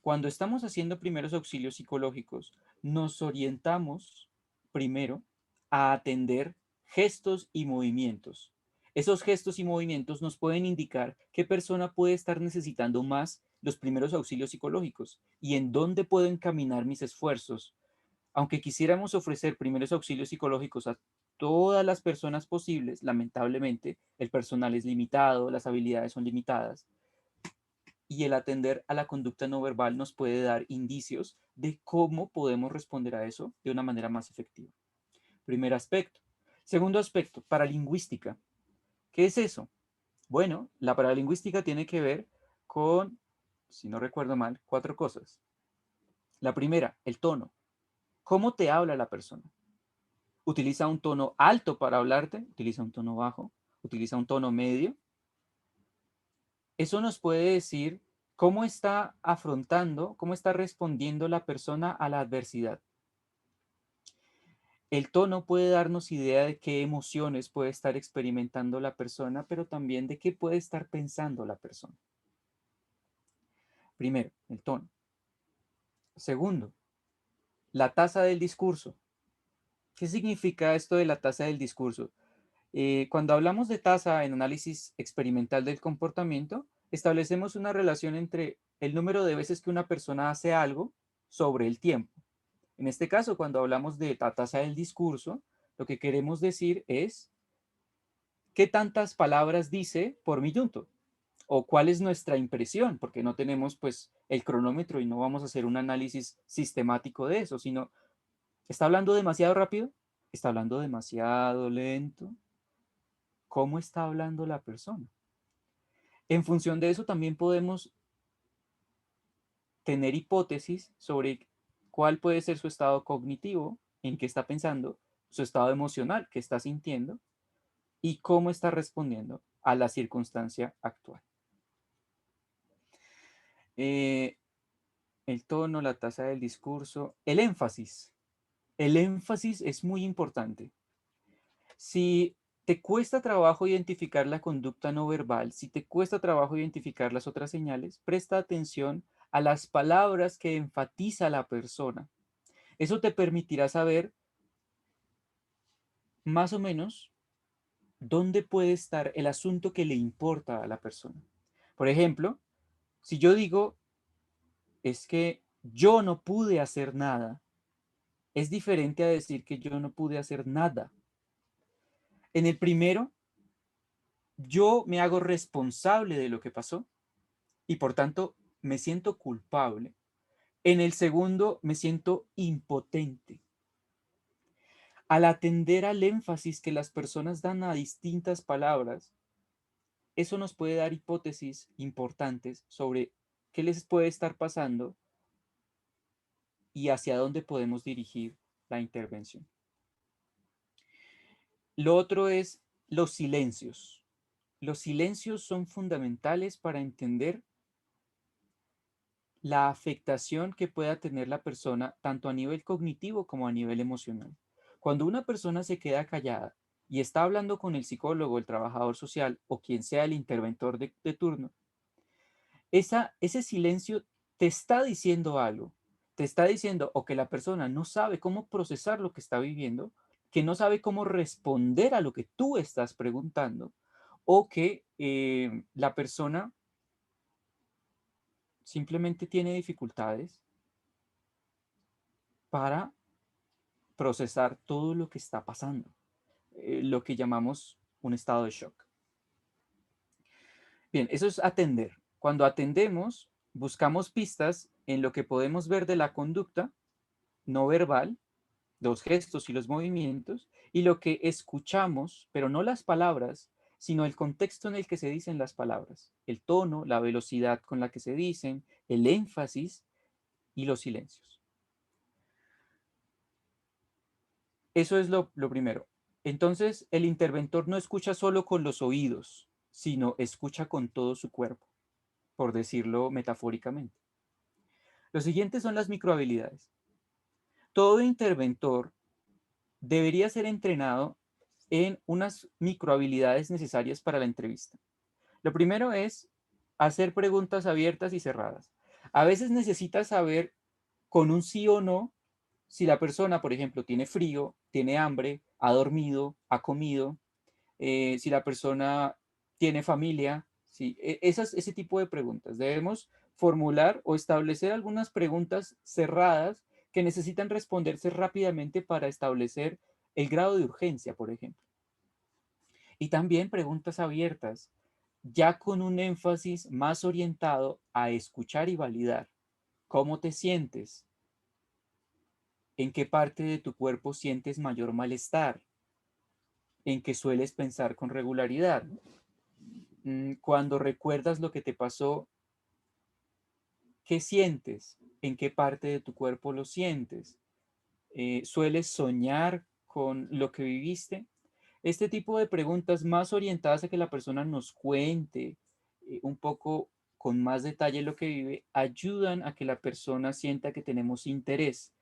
Cuando estamos haciendo primeros auxilios psicológicos, nos orientamos primero a atender gestos y movimientos. Esos gestos y movimientos nos pueden indicar qué persona puede estar necesitando más los primeros auxilios psicológicos y en dónde puedo encaminar mis esfuerzos. Aunque quisiéramos ofrecer primeros auxilios psicológicos a todas las personas posibles, lamentablemente el personal es limitado, las habilidades son limitadas y el atender a la conducta no verbal nos puede dar indicios de cómo podemos responder a eso de una manera más efectiva. Primer aspecto. Segundo aspecto, paralingüística. ¿Qué es eso? Bueno, la paralingüística tiene que ver con, si no recuerdo mal, 4 cosas. La primera, el tono. ¿Cómo te habla la persona? ¿Utiliza un tono alto para hablarte? ¿Utiliza un tono bajo? ¿Utiliza un tono medio? Eso nos puede decir cómo está afrontando, cómo está respondiendo la persona a la adversidad. El tono puede darnos idea de qué emociones puede estar experimentando la persona, pero también de qué puede estar pensando la persona. Primero, el tono. Segundo, la tasa del discurso. ¿Qué significa esto de la tasa del discurso? Cuando hablamos de tasa en análisis experimental del comportamiento, establecemos una relación entre el número de veces que una persona hace algo sobre el tiempo. En este caso, cuando hablamos de la tasa del discurso, lo que queremos decir es qué tantas palabras dice por minuto o cuál es nuestra impresión, porque no tenemos pues el cronómetro y no vamos a hacer un análisis sistemático de eso, sino ¿está hablando demasiado rápido? ¿Está hablando demasiado lento? ¿Cómo está hablando la persona? En función de eso también podemos tener hipótesis sobre cuál puede ser su estado cognitivo, en qué está pensando, su estado emocional, qué está sintiendo y cómo está respondiendo a la circunstancia actual. El tono, la tasa del discurso, el énfasis. El énfasis es muy importante. Si te cuesta trabajo identificar la conducta no verbal, si te cuesta trabajo identificar las otras señales, presta atención a las palabras que enfatiza la persona. Eso te permitirá saber más o menos dónde puede estar el asunto que le importa a la persona. Por ejemplo, si yo digo, es que yo no pude hacer nada, es diferente a decir que yo no pude hacer nada. En el primero, yo me hago responsable de lo que pasó y por tanto me siento culpable. En el segundo, me siento impotente. Al atender al énfasis que las personas dan a distintas palabras, eso nos puede dar hipótesis importantes sobre qué les puede estar pasando y hacia dónde podemos dirigir la intervención. Lo otro es los silencios. Los silencios son fundamentales para entender la afectación que pueda tener la persona tanto a nivel cognitivo como a nivel emocional. Cuando una persona se queda callada y está hablando con el psicólogo, el trabajador social o quien sea el interventor de turno, ese silencio te está diciendo algo. Te está diciendo o que la persona no sabe cómo procesar lo que está viviendo, que no sabe cómo responder a lo que tú estás preguntando, o que la persona simplemente tiene dificultades para procesar todo lo que está pasando, lo que llamamos un estado de shock. Bien, eso es atender. Cuando atendemos, buscamos pistas en lo que podemos ver de la conducta no verbal, los gestos y los movimientos, y lo que escuchamos, pero no las palabras, sino el contexto en el que se dicen las palabras, el tono, la velocidad con la que se dicen, el énfasis y los silencios. Eso es lo primero. Entonces, el interventor no escucha solo con los oídos, sino escucha con todo su cuerpo, por decirlo metafóricamente. Lo siguiente son las microhabilidades. Todo interventor debería ser entrenado en unas microhabilidades necesarias para la entrevista. Lo primero es hacer preguntas abiertas y cerradas. A veces necesitas saber con un sí o no si la persona, por ejemplo, tiene frío, tiene hambre, ha dormido, ha comido, si la persona tiene familia, si, ese tipo de preguntas. Debemos formular o establecer algunas preguntas cerradas que necesitan responderse rápidamente para establecer el grado de urgencia, por ejemplo. Y también preguntas abiertas, ya con un énfasis más orientado a escuchar y validar. ¿Cómo te sientes? ¿En qué parte de tu cuerpo sientes mayor malestar? ¿En qué sueles pensar con regularidad? Cuando recuerdas lo que te pasó, ¿qué sientes? ¿En qué parte de tu cuerpo lo sientes? ¿Sueles soñar con lo que viviste? Este tipo de preguntas más orientadas a que la persona nos cuente un poco con más detalle lo que vive, ayudan a que la persona sienta que tenemos interés.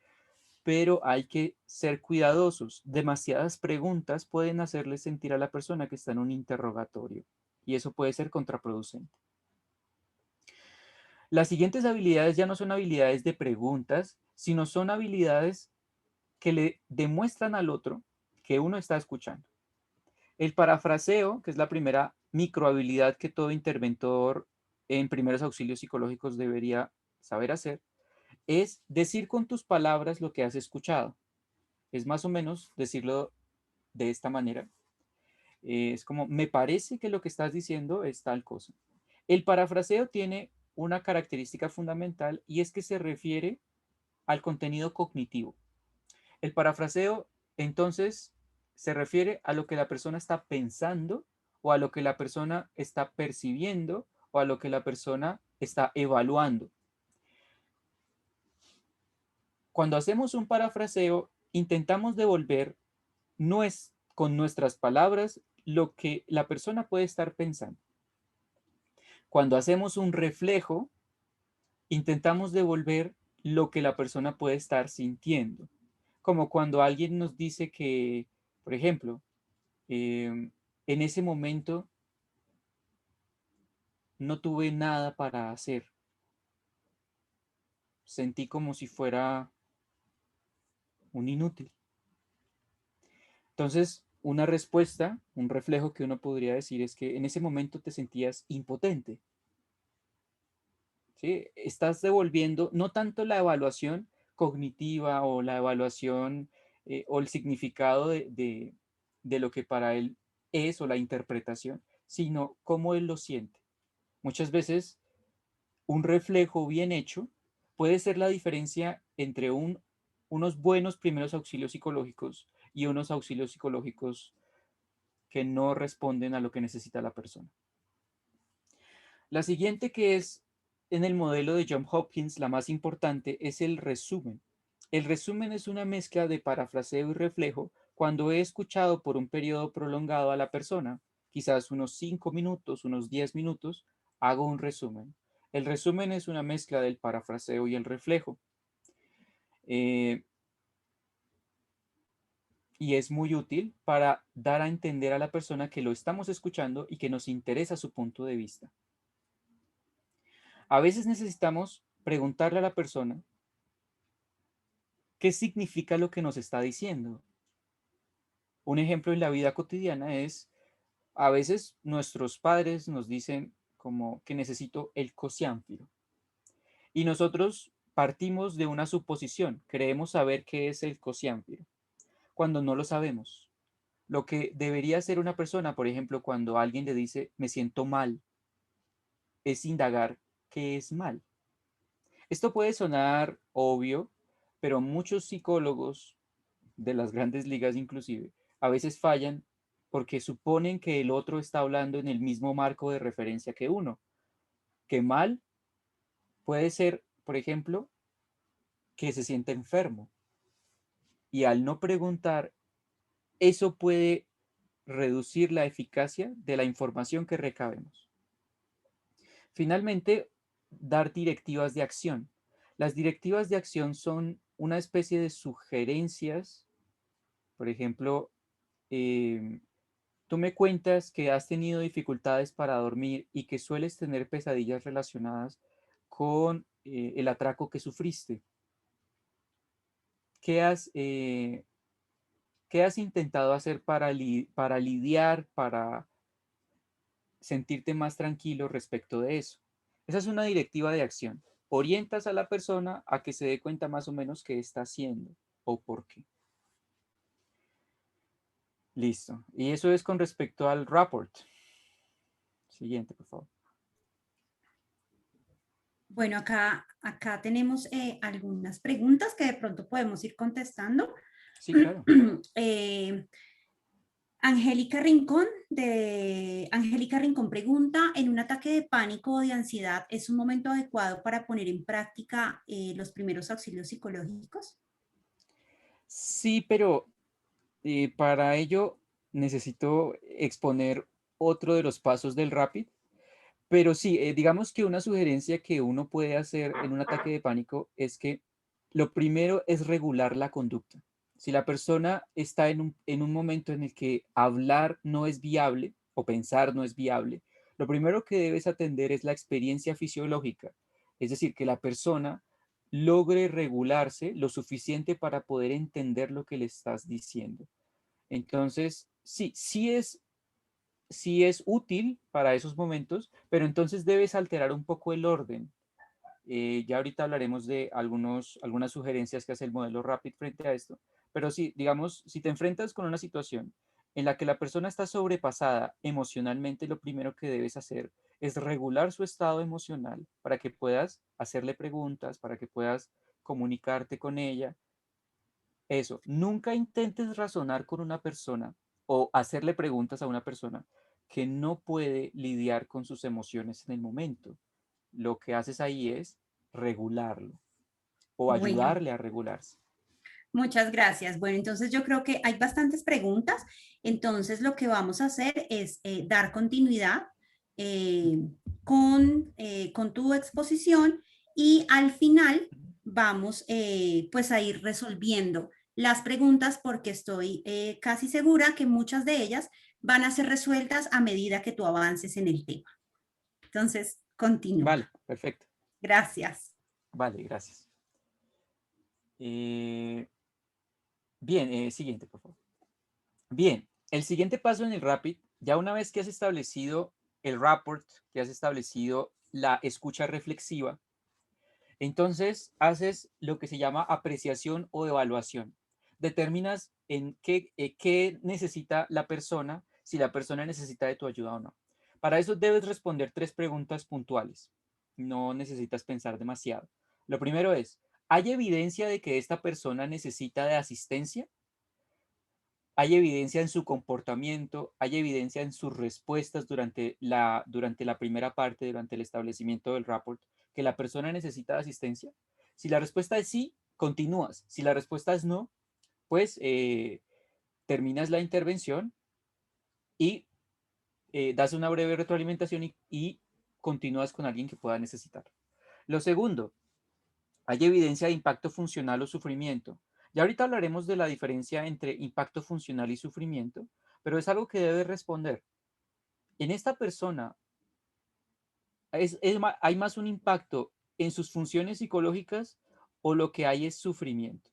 Pero hay que ser cuidadosos. Demasiadas preguntas pueden hacerle sentir a la persona que está en un interrogatorio y eso puede ser contraproducente. Las siguientes habilidades ya no son habilidades de preguntas, sino son habilidades que le demuestran al otro que uno está escuchando. El parafraseo, que es la primera microhabilidad que todo interventor en primeros auxilios psicológicos debería saber hacer, es decir con tus palabras lo que has escuchado. Es más o menos decirlo de esta manera. Es como, me parece que lo que estás diciendo es tal cosa. El parafraseo tiene una característica fundamental y es que se refiere al contenido cognitivo. El parafraseo, entonces, se refiere a lo que la persona está pensando o a lo que la persona está percibiendo o a lo que la persona está evaluando. Cuando hacemos un parafraseo, intentamos devolver con nuestras palabras lo que la persona puede estar pensando. Cuando hacemos un reflejo, intentamos devolver lo que la persona puede estar sintiendo. Como cuando alguien nos dice que, por ejemplo, en ese momento no tuve nada para hacer. Sentí como si fuera un inútil. Entonces, una respuesta, un reflejo que uno podría decir es que en ese momento te sentías impotente. ¿Sí? Estás devolviendo no tanto la evaluación cognitiva o la evaluación o el significado de lo que para él es o la interpretación, sino cómo él lo siente. Muchas veces un reflejo bien hecho puede ser la diferencia entre unos buenos primeros auxilios psicológicos y unos auxilios psicológicos que no responden a lo que necesita la persona. La siguiente, que es en el modelo de Johns Hopkins, la más importante, es el resumen. El resumen es una mezcla de parafraseo y reflejo cuando he escuchado por un periodo prolongado a la persona, quizás unos 5 minutos, unos 10 minutos, hago un resumen. El resumen es una mezcla del parafraseo y el reflejo. Y es muy útil para dar a entender a la persona que lo estamos escuchando y que nos interesa su punto de vista. A veces necesitamos preguntarle a la persona qué significa lo que nos está diciendo. Un ejemplo en la vida cotidiana es, a veces nuestros padres nos dicen como que necesito el cociánfiro. Y nosotros partimos de una suposición, creemos saber qué es el cociánfiro, cuando no lo sabemos. Lo que debería hacer una persona, por ejemplo, cuando alguien le dice me siento mal, es indagar qué es mal. Esto puede sonar obvio, pero muchos psicólogos de las grandes ligas inclusive a veces fallan porque suponen que el otro está hablando en el mismo marco de referencia que uno. Que mal puede ser, por ejemplo, que se siente enfermo. Y al no preguntar, eso puede reducir la eficacia de la información que recabemos. Finalmente, dar directivas de acción. Las directivas de acción son una especie de sugerencias. Por ejemplo, tú me cuentas que has tenido dificultades para dormir y que sueles tener pesadillas relacionadas con el atraco que sufriste. ¿Qué has intentado hacer para lidiar, para sentirte más tranquilo respecto de eso? Esa es una directiva de acción. Orientas a la persona a que se dé cuenta más o menos qué está haciendo o por qué. Listo. Y eso es con respecto al rapport. Siguiente, por favor. Bueno, acá tenemos algunas preguntas que de pronto podemos ir contestando. Sí, claro. Angélica Rincón pregunta, ¿en un ataque de pánico o de ansiedad es un momento adecuado para poner en práctica los primeros auxilios psicológicos? Sí, pero para ello necesito exponer otro de los pasos del RAPID. Pero sí, digamos que una sugerencia que uno puede hacer en un ataque de pánico es que lo primero es regular la conducta. Si la persona está en un momento en el que hablar no es viable o pensar no es viable, lo primero que debes atender es la experiencia fisiológica. Es decir, que la persona logre regularse lo suficiente para poder entender lo que le estás diciendo. Entonces, sí es útil para esos momentos, pero entonces debes alterar un poco el orden. Ya ahorita hablaremos de algunas sugerencias que hace el modelo RAPID frente a esto, pero sí, digamos, si te enfrentas con una situación en la que la persona está sobrepasada emocionalmente, lo primero que debes hacer es regular su estado emocional para que puedas hacerle preguntas, para que puedas comunicarte con ella. Eso, nunca intentes razonar con una persona o hacerle preguntas a una persona que no puede lidiar con sus emociones en el momento. Lo que haces ahí es regularlo o Bueno, ayudarle a regularse. muchas gracias. Bueno, entonces yo creo que hay bastantes preguntas. Entonces lo que vamos a hacer es dar continuidad eh, con tu exposición y al final vamos pues a ir resolviendo las preguntas porque estoy casi segura que muchas de ellas van a ser resueltas a medida que tú avances en el tema. Entonces, Vale, continúa. perfecto. Gracias. Vale, gracias. Bien, siguiente, por favor. Bien, el siguiente paso en el RAPID, ya una vez que has establecido el rapport, que has establecido la escucha reflexiva, entonces haces lo que se llama apreciación o evaluación. Determinas en qué necesita la persona, si la persona necesita de tu ayuda o no. Para eso debes responder 3 preguntas puntuales. No necesitas pensar demasiado. Lo primero es, ¿hay evidencia de que esta persona necesita de asistencia? ¿Hay evidencia en su comportamiento? ¿Hay evidencia en sus respuestas durante la primera parte, durante el establecimiento del rapport, que la persona necesita de asistencia? Si la respuesta es sí, continúas. Si la respuesta es no, pues terminas la intervención y das una breve retroalimentación y continúas con alguien que pueda necesitar. Lo segundo, ¿hay evidencia de impacto funcional o sufrimiento? Ya ahorita hablaremos de la diferencia entre impacto funcional y sufrimiento, pero es algo que debes responder. En esta persona hay más un impacto en sus funciones psicológicas o lo que hay es sufrimiento.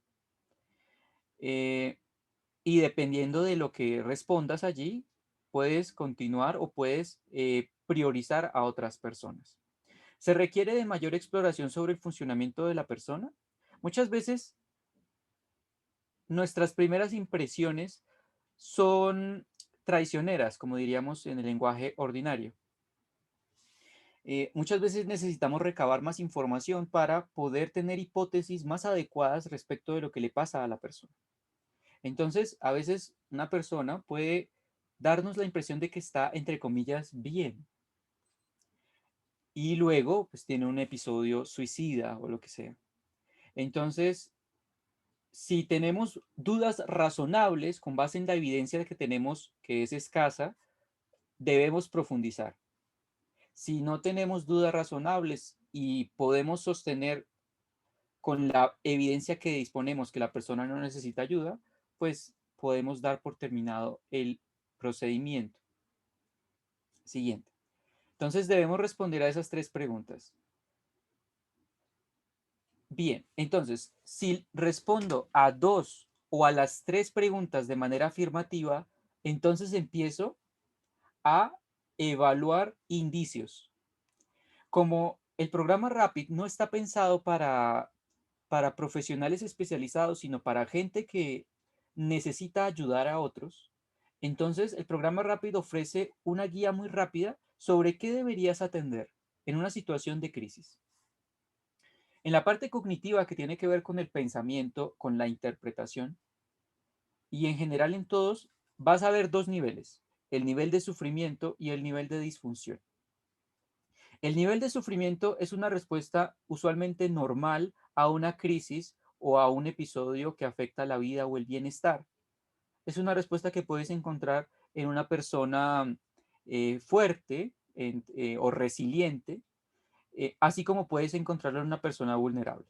Y dependiendo de lo que respondas allí, puedes continuar o puedes priorizar a otras personas. ¿Se requiere de mayor exploración sobre el funcionamiento de la persona? Muchas veces nuestras primeras impresiones son traicioneras, como diríamos en el lenguaje ordinario. Muchas veces necesitamos recabar más información para poder tener hipótesis más adecuadas respecto de lo que le pasa a la persona. Entonces, a veces una persona puede darnos la impresión de que está, entre comillas, bien. Y luego, pues tiene un episodio suicida o lo que sea. Entonces, si tenemos dudas razonables con base en la evidencia que tenemos, que es escasa, debemos profundizar. Si no tenemos dudas razonables y podemos sostener con la evidencia que disponemos que la persona no necesita ayuda, pues podemos dar por terminado el procedimiento. Siguiente. Entonces debemos responder a esas 3 preguntas. Bien, entonces, si respondo a 2 o a las 3 preguntas de manera afirmativa, entonces empiezo a evaluar indicios. Como el programa RAPID no está pensado para profesionales especializados, sino para gente que necesita ayudar a otros, entonces el programa RAPID ofrece una guía muy rápida sobre qué deberías atender en una situación de crisis. En la parte cognitiva que tiene que ver con el pensamiento, con la interpretación, y en general en todos, vas a ver 2 niveles, el nivel de sufrimiento y el nivel de disfunción. El nivel de sufrimiento es una respuesta usualmente normal a una crisis o a un episodio que afecta la vida o el bienestar. Es una respuesta que puedes encontrar en una persona fuerte o resiliente, así como puedes encontrarlo en una persona vulnerable.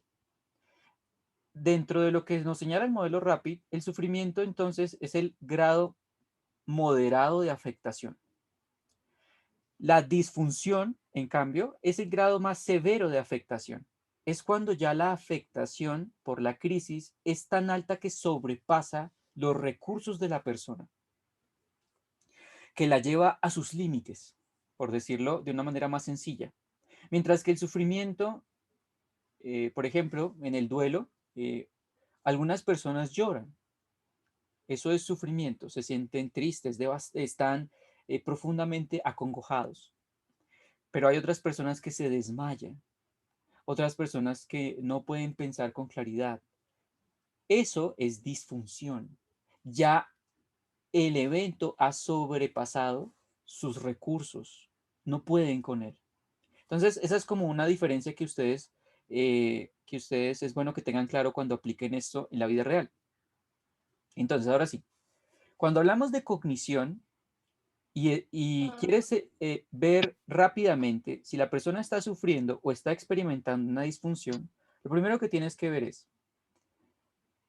Dentro de lo que nos señala el modelo RAPID, el sufrimiento entonces es el grado moderado de afectación. La disfunción, en cambio, es el grado más severo de afectación. Es cuando ya la afectación por la crisis es tan alta que sobrepasa los recursos de la persona, que la lleva a sus límites, por decirlo de una manera más sencilla. Mientras que el sufrimiento, por ejemplo, en el duelo, algunas personas lloran. Eso es sufrimiento, se sienten tristes, están profundamente acongojados. Pero hay otras personas que se desmayan, otras personas que no pueden pensar con claridad. Eso es disfunción. Ya el evento ha sobrepasado sus recursos, no pueden con él. Entonces, esa es como una diferencia que ustedes es bueno que tengan claro cuando apliquen esto en la vida real. Entonces, ahora sí, cuando hablamos de cognición y quieres ver rápidamente si la persona está sufriendo o está experimentando una disfunción, lo primero que tienes que ver es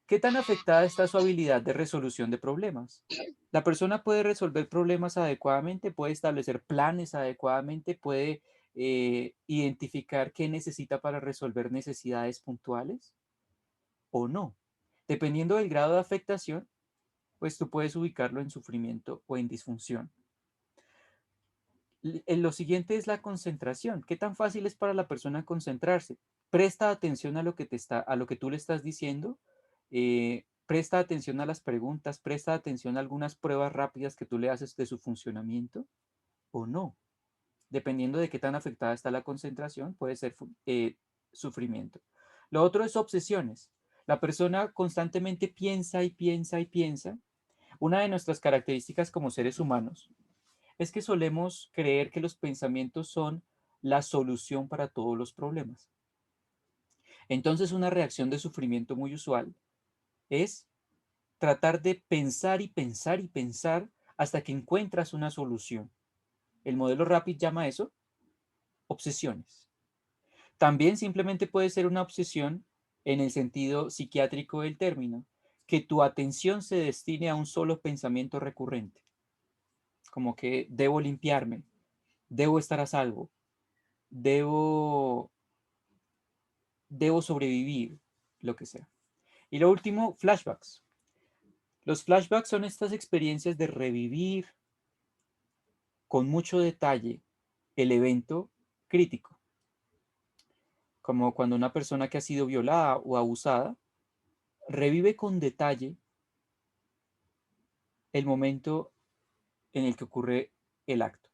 qué tan afectada está su habilidad de resolución de problemas. La persona puede resolver problemas adecuadamente, puede establecer planes adecuadamente, puede identificar qué necesita para resolver necesidades puntuales o no. Dependiendo del grado de afectación, pues tú puedes ubicarlo en sufrimiento o en disfunción. Lo siguiente es la concentración. ¿Qué tan fácil es para la persona concentrarse? Presta atención a lo que a lo que tú le estás diciendo. Presta atención a las preguntas. Presta atención a algunas pruebas rápidas que tú le haces de su funcionamiento o no. Dependiendo de qué tan afectada está la concentración, puede ser sufrimiento. Lo otro es obsesiones. La persona constantemente piensa y piensa y piensa. Una de nuestras características como seres humanos es que solemos creer que los pensamientos son la solución para todos los problemas. Entonces, una reacción de sufrimiento muy usual es tratar de pensar y pensar y pensar hasta que encuentras una solución. El modelo Rapid llama eso obsesiones. También simplemente puede ser una obsesión en el sentido psiquiátrico del término, que tu atención se destine a un solo pensamiento recurrente, como que debo limpiarme, debo estar a salvo, debo sobrevivir, lo que sea. Y lo último, flashbacks. Los flashbacks son estas experiencias de revivir con mucho detalle el evento crítico, como cuando una persona que ha sido violada o abusada revive con detalle el momento en el que ocurre el acto.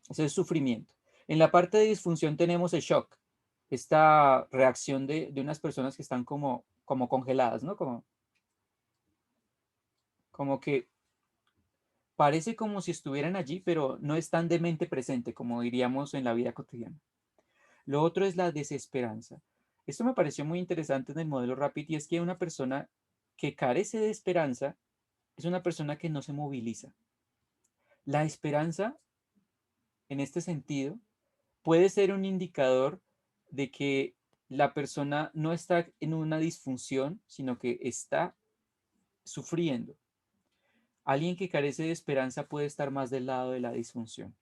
Ese es sufrimiento. En la parte de disfunción tenemos el shock, esta reacción de unas personas que están como congeladas, ¿no? Como que parece como si estuvieran allí, pero no están de mente presente, como diríamos en la vida cotidiana. Lo otro es la desesperanza. Esto me pareció muy interesante en el modelo Rapid y es que una persona que carece de esperanza es una persona que no se moviliza. La esperanza, en este sentido, puede ser un indicador de que la persona no está en una disfunción, sino que está sufriendo. Alguien que carece de esperanza puede estar más del lado de la disfunción.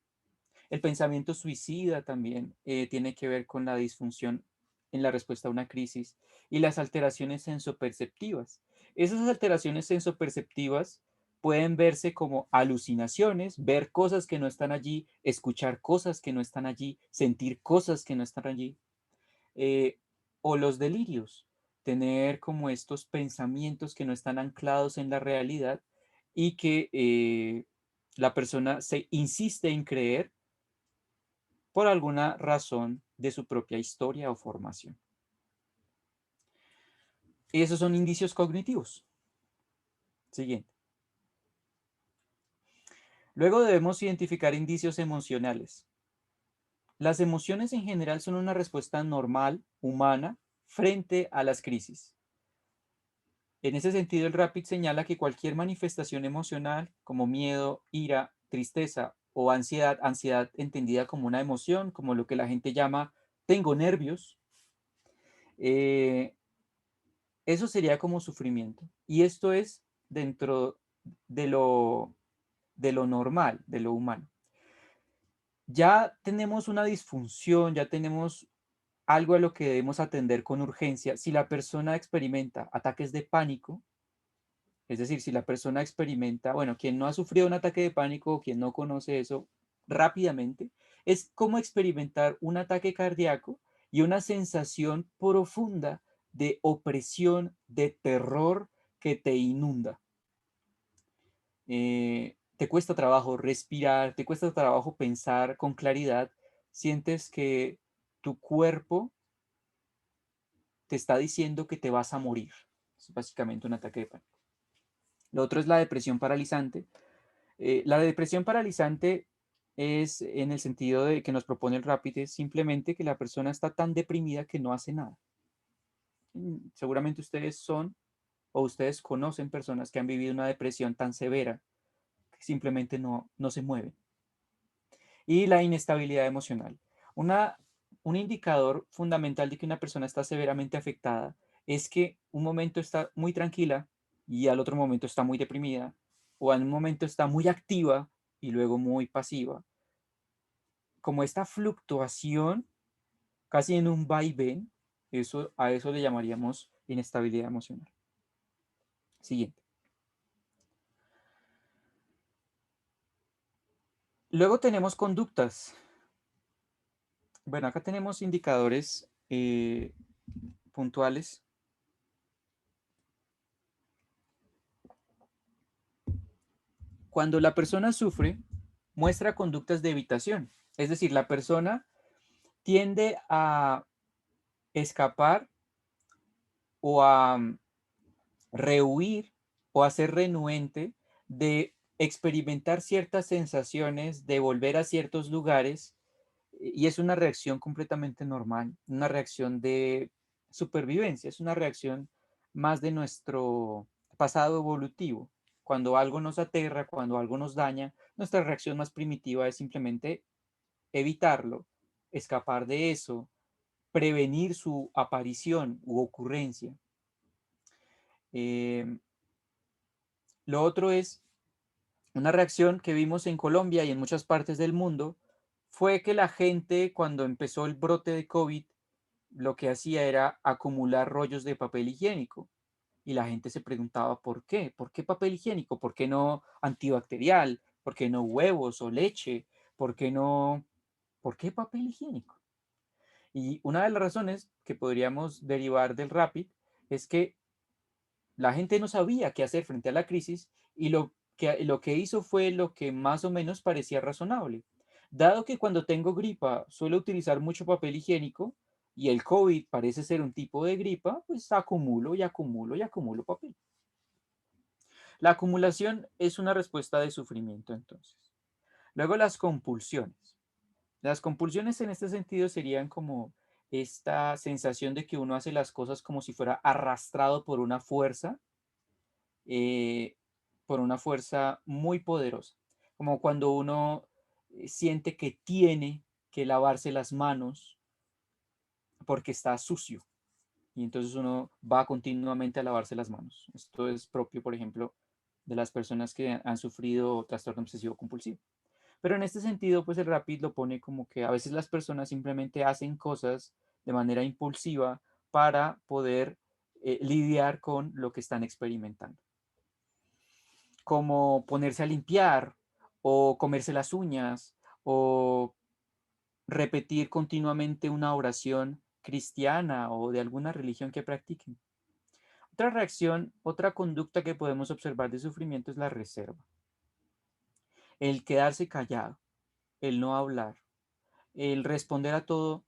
El pensamiento suicida también tiene que ver con la disfunción en la respuesta a una crisis y las alteraciones sensoperceptivas. Esas alteraciones sensoperceptivas pueden verse como alucinaciones, ver cosas que no están allí, escuchar cosas que no están allí, sentir cosas que no están allí, eh, o los delirios, tener como estos pensamientos que no están anclados en la realidad y que la persona se insiste en creer por alguna razón de su propia historia o formación. Y esos son indicios cognitivos. Siguiente. Luego debemos identificar indicios emocionales. Las emociones en general son una respuesta normal, humana, frente a las crisis. En ese sentido, el Rapid señala que cualquier manifestación emocional, como miedo, ira, tristeza o ansiedad, ansiedad entendida como una emoción, como lo que la gente llama tengo nervios, eso sería como sufrimiento. Y esto es dentro de lo normal, de lo humano. Ya tenemos una disfunción, ya tenemos algo a lo que debemos atender con urgencia. Si la persona experimenta ataques de pánico, es decir, si la persona experimenta, bueno, quien no ha sufrido un ataque de pánico o quien no conoce eso rápidamente, es como experimentar un ataque cardíaco y una sensación profunda de opresión, de terror que te inunda. Te cuesta trabajo respirar, te cuesta trabajo pensar con claridad, sientes que tu cuerpo te está diciendo que te vas a morir. Es básicamente un ataque de pánico. Lo otro es la depresión paralizante. La depresión paralizante es en el sentido de que nos propone el RAPID, es simplemente que la persona está tan deprimida que no hace nada. Seguramente ustedes son o ustedes conocen personas que han vivido una depresión tan severa que simplemente no se mueven. Y la inestabilidad emocional. Un indicador fundamental de que una persona está severamente afectada es que un momento está muy tranquila y al otro momento está muy deprimida, o en un momento está muy activa y luego muy pasiva. Como esta fluctuación, casi en un vaivén, a eso le llamaríamos inestabilidad emocional. Siguiente. Luego tenemos conductas. Bueno, acá tenemos indicadores puntuales. Cuando la persona sufre, muestra conductas de evitación. Es decir, la persona tiende a escapar o a rehuir o a ser renuente de experimentar ciertas sensaciones, de volver a ciertos lugares, y es una reacción completamente normal, una reacción de supervivencia, es una reacción más de nuestro pasado evolutivo. Cuando algo nos aterra, cuando algo nos daña, nuestra reacción más primitiva es simplemente evitarlo, escapar de eso, prevenir su aparición u ocurrencia. Lo otro es una reacción que vimos en Colombia y en muchas partes del mundo, fue que la gente cuando empezó el brote de COVID, lo que hacía era acumular rollos de papel higiénico. Y la gente se preguntaba ¿por qué? ¿Por qué papel higiénico? ¿Por qué no antibacterial? ¿Por qué no huevos o leche? ¿Por qué no? ¿Por qué papel higiénico? Y una de las razones que podríamos derivar del RAPID es que la gente no sabía qué hacer frente a la crisis y lo que hizo fue lo que más o menos parecía razonable. Dado que cuando tengo gripa suelo utilizar mucho papel higiénico y el COVID parece ser un tipo de gripa, pues acumulo y acumulo y acumulo papel. La acumulación es una respuesta de sufrimiento entonces. Luego las compulsiones. Las compulsiones en este sentido serían como esta sensación de que uno hace las cosas como si fuera arrastrado eh, por una fuerza muy poderosa, como cuando uno siente que tiene que lavarse las manos porque está sucio y entonces uno va continuamente a lavarse las manos. Esto es propio, por ejemplo, de las personas que han sufrido trastorno obsesivo compulsivo. Pero en este sentido, pues el RAPID lo pone como que a veces las personas simplemente hacen cosas de manera impulsiva para poder lidiar con lo que están experimentando, como ponerse a limpiar o comerse las uñas o repetir continuamente una oración cristiana o de alguna religión que practiquen. Otra reacción, otra conducta que podemos observar de sufrimiento es la reserva. El quedarse callado, el no hablar, el responder a todo,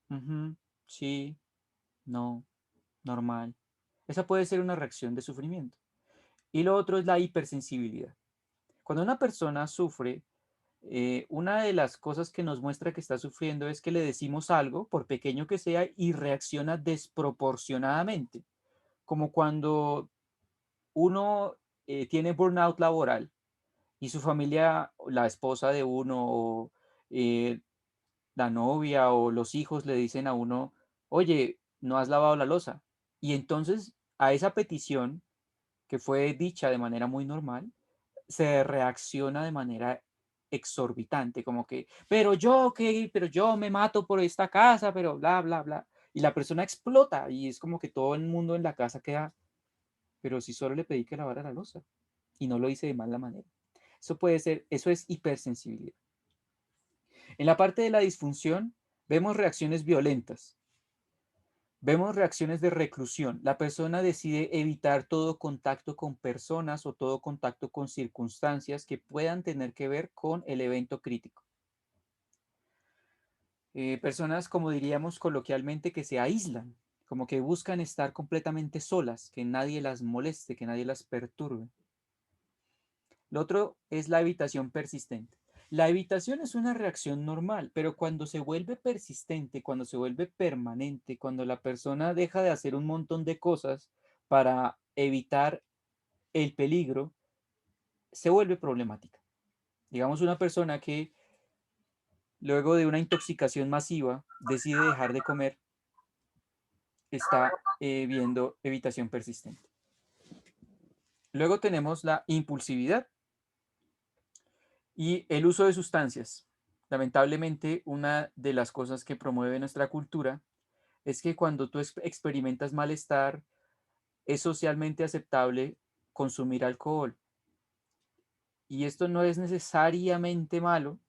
sí, no, normal. Esa puede ser una reacción de sufrimiento. Y lo otro es la hipersensibilidad. Cuando una persona sufre, una de las cosas que nos muestra que está sufriendo es que le decimos algo, por pequeño que sea, y reacciona desproporcionadamente. Como cuando uno tiene burnout laboral y su familia, la esposa de uno, o eh, la novia o los hijos le dicen a uno, oye, no has lavado la loza. Y entonces a esa petición, que fue dicha de manera muy normal, se reacciona de manera exorbitante, como que, pero yo, ¿qué? Pero yo me mato por esta casa, pero bla, bla, bla. Y la persona explota y es como que todo el mundo en la casa queda, pero si solo le pedí que lavara la loza y no lo hice de mala manera. Eso puede ser, eso es hipersensibilidad. En la parte de la disfunción, vemos reacciones violentas. Vemos reacciones de reclusión. La persona decide evitar todo contacto con personas o todo contacto con circunstancias que puedan tener que ver con el evento crítico. Personas, como diríamos coloquialmente, que se aíslan, como que buscan estar completamente solas, que nadie las moleste, que nadie las perturbe. Lo otro es la evitación persistente. La evitación es una reacción normal, pero cuando se vuelve persistente, cuando se vuelve permanente, cuando la persona deja de hacer un montón de cosas para evitar el peligro, se vuelve problemática. Digamos, una persona que luego de una intoxicación masiva decide dejar de comer, está viendo evitación persistente. Luego tenemos la impulsividad y el uso de sustancias. Lamentablemente, una de las cosas que promueve nuestra cultura es que cuando tú experimentas malestar, es socialmente aceptable consumir alcohol. Y esto no es necesariamente malo,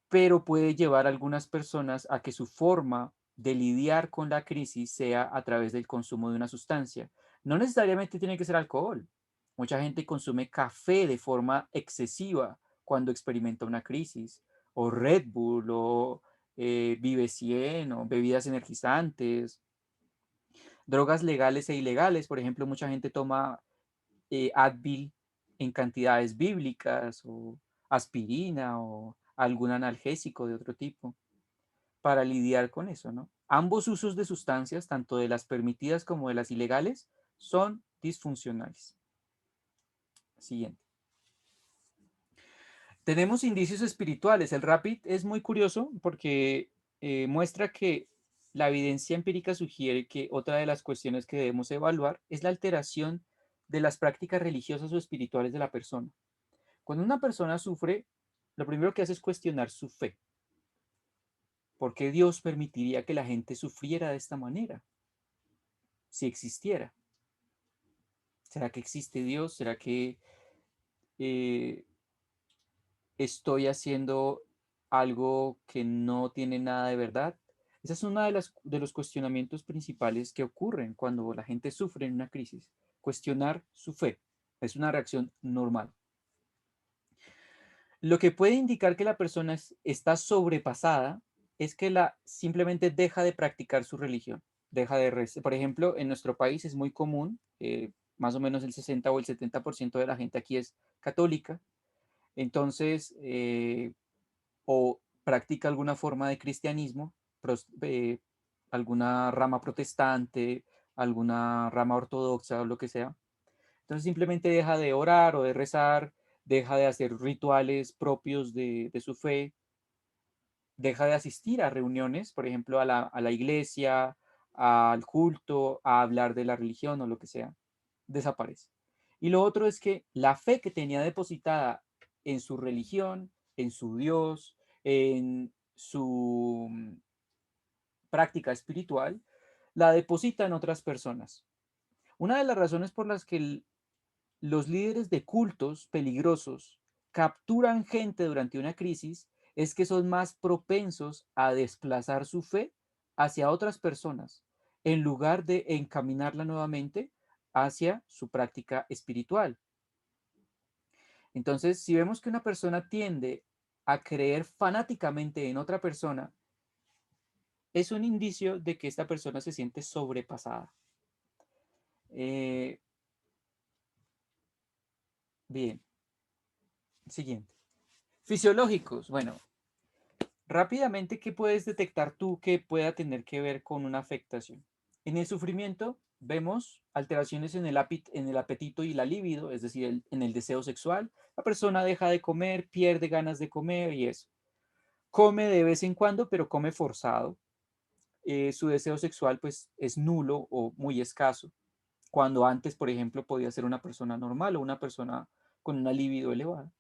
pero puede llevar a algunas personas a que su forma de lidiar con la crisis sea a través del consumo de una sustancia. No necesariamente tiene que ser alcohol. Mucha gente consume café de forma excesiva cuando experimenta una crisis, o Red Bull, o Vive 100, o bebidas energizantes, drogas legales e ilegales. Por ejemplo, mucha gente toma Advil en cantidades bíblicas, o aspirina, o algún analgésico de otro tipo, para lidiar con eso, ¿no? Ambos usos de sustancias, tanto de las permitidas como de las ilegales, son disfuncionales. Siguiente. Tenemos indicios espirituales. El RAPID es muy curioso porque muestra que la evidencia empírica sugiere que otra de las cuestiones que debemos evaluar es la alteración de las prácticas religiosas o espirituales de la persona. Cuando una persona sufre, lo primero que hace es cuestionar su fe. ¿Por qué Dios permitiría que la gente sufriera de esta manera? Si existiera. ¿Será que existe Dios? ¿Será que eh, estoy haciendo algo que no tiene nada de verdad? Esa es una de los cuestionamientos principales que ocurren cuando la gente sufre en una crisis. Cuestionar su fe. Es una reacción normal. Lo que puede indicar que la persona está sobrepasada es que simplemente deja de practicar su religión. Por ejemplo, en nuestro país es muy común, más o menos el 60 o el 70% de la gente aquí es católica. Entonces, o practica alguna forma de cristianismo, alguna rama protestante, alguna rama ortodoxa o lo que sea. Entonces simplemente deja de orar o de rezar, deja de hacer rituales propios de su fe, deja de asistir a reuniones, por ejemplo, a la iglesia, al culto, a hablar de la religión o lo que sea, desaparece. Y lo otro es que la fe que tenía depositada en su religión, en su Dios, en su práctica espiritual, la deposita en otras personas. Una de las razones por las que los líderes de cultos peligrosos capturan gente durante una crisis es que son más propensos a desplazar su fe hacia otras personas en lugar de encaminarla nuevamente hacia su práctica espiritual. Entonces, si vemos que una persona tiende a creer fanáticamente en otra persona, es un indicio de que esta persona se siente sobrepasada. Bien, siguiente. Fisiológicos. Bueno, rápidamente, ¿qué puedes detectar tú que pueda tener que ver con una afectación? En el sufrimiento vemos alteraciones en el apetito y la libido, es decir, en el deseo sexual. La persona deja de comer, pierde ganas de comer y eso. Come de vez en cuando, pero come forzado. Su deseo sexual pues es nulo o muy escaso, cuando antes, por ejemplo, podía ser una persona normal o una persona con una libido elevada.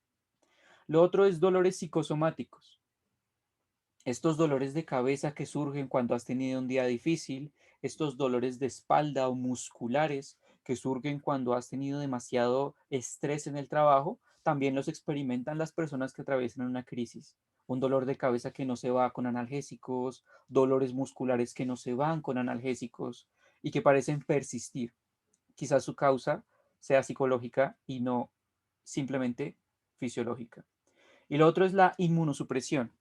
Lo otro es dolores psicosomáticos. Estos dolores de cabeza que surgen cuando has tenido un día difícil, estos dolores de espalda o musculares que surgen cuando has tenido demasiado estrés en el trabajo, también los experimentan las personas que atraviesan una crisis. Un dolor de cabeza que no se va con analgésicos, dolores musculares que no se van con analgésicos y que parecen persistir. Quizás su causa sea psicológica y no simplemente fisiológica. Y lo otro es la inmunosupresión.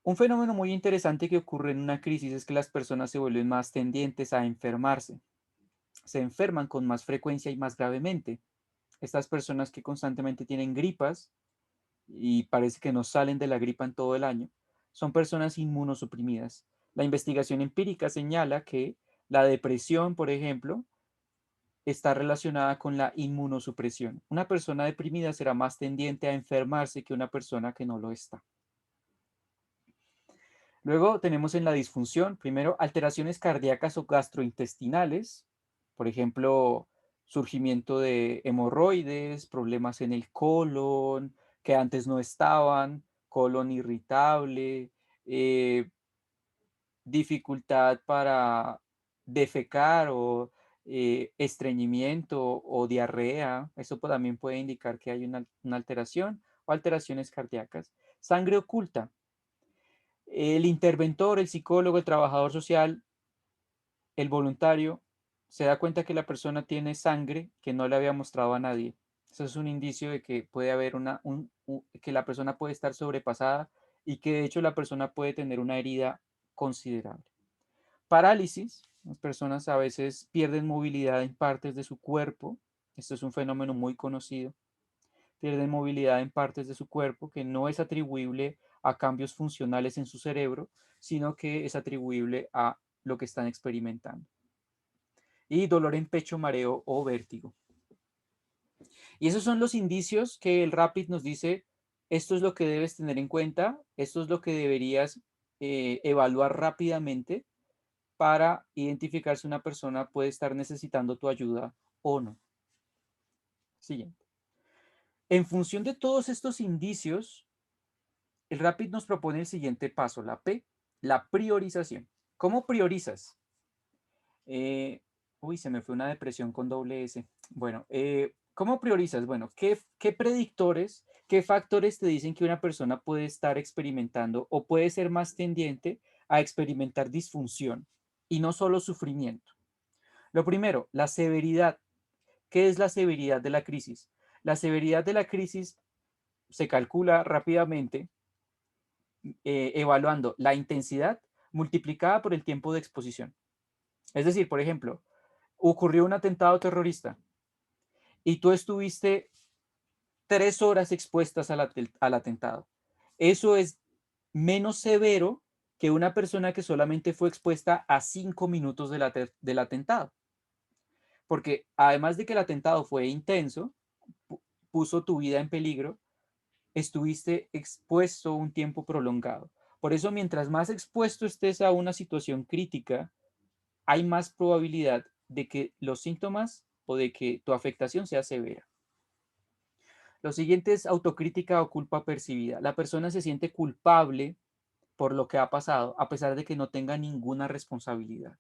Un fenómeno muy interesante que ocurre en una crisis es que las personas se vuelven más tendientes a enfermarse. Se enferman con más frecuencia y más gravemente. Estas personas que constantemente tienen gripas y parece que no salen de la gripa en todo el año, son personas inmunosuprimidas. La investigación empírica señala que la depresión, por ejemplo, está relacionada con la inmunosupresión. Una persona deprimida será más tendiente a enfermarse que una persona que no lo está. Luego tenemos en la disfunción, primero, alteraciones cardíacas o gastrointestinales, por ejemplo, surgimiento de hemorroides, problemas en el colon, que antes no estaban, colon irritable, dificultad para defecar o estreñimiento o diarrea. Eso también puede indicar que hay una alteración o alteraciones cardíacas. Sangre oculta. El interventor, el psicólogo, el trabajador social, el voluntario, se da cuenta que la persona tiene sangre que no le había mostrado a nadie. Eso es un indicio de que puede haber que la persona puede estar sobrepasada y que de hecho la persona puede tener una herida considerable. Parálisis. Las personas a veces pierden movilidad en partes de su cuerpo. Esto es un fenómeno muy conocido. Pierden movilidad en partes de su cuerpo que no es atribuible a cambios funcionales en su cerebro, sino que es atribuible a lo que están experimentando. Y dolor en pecho, mareo o vértigo. Y esos son los indicios que el RAPID nos dice, esto es lo que debes tener en cuenta, esto es lo que deberías evaluar rápidamente para identificar si una persona puede estar necesitando tu ayuda o no. Siguiente. En función de todos estos indicios, el RAPID nos propone el siguiente paso, la P, la priorización. ¿Cómo priorizas? Se me fue una depresión con doble S. Bueno, ¿cómo priorizas? Bueno, ¿qué predictores, qué factores te dicen que una persona puede estar experimentando o puede ser más tendiente a experimentar disfunción y no solo sufrimiento? Lo primero, la severidad. ¿Qué es la severidad de la crisis? La severidad de la crisis se calcula rápidamente evaluando la intensidad multiplicada por el tiempo de exposición. Es decir, por ejemplo, ocurrió un atentado terrorista y tú estuviste 3 horas expuestas al atentado. Eso es menos severo que una persona que solamente fue expuesta a 5 minutos del atentado. Porque además de que el atentado fue intenso, puso tu vida en peligro, estuviste expuesto un tiempo prolongado. Por eso, mientras más expuesto estés a una situación crítica, hay más probabilidad de que los síntomas o de que tu afectación sea severa. Lo siguiente es autocrítica o culpa percibida. La persona se siente culpable por lo que ha pasado, a pesar de que no tenga ninguna responsabilidad.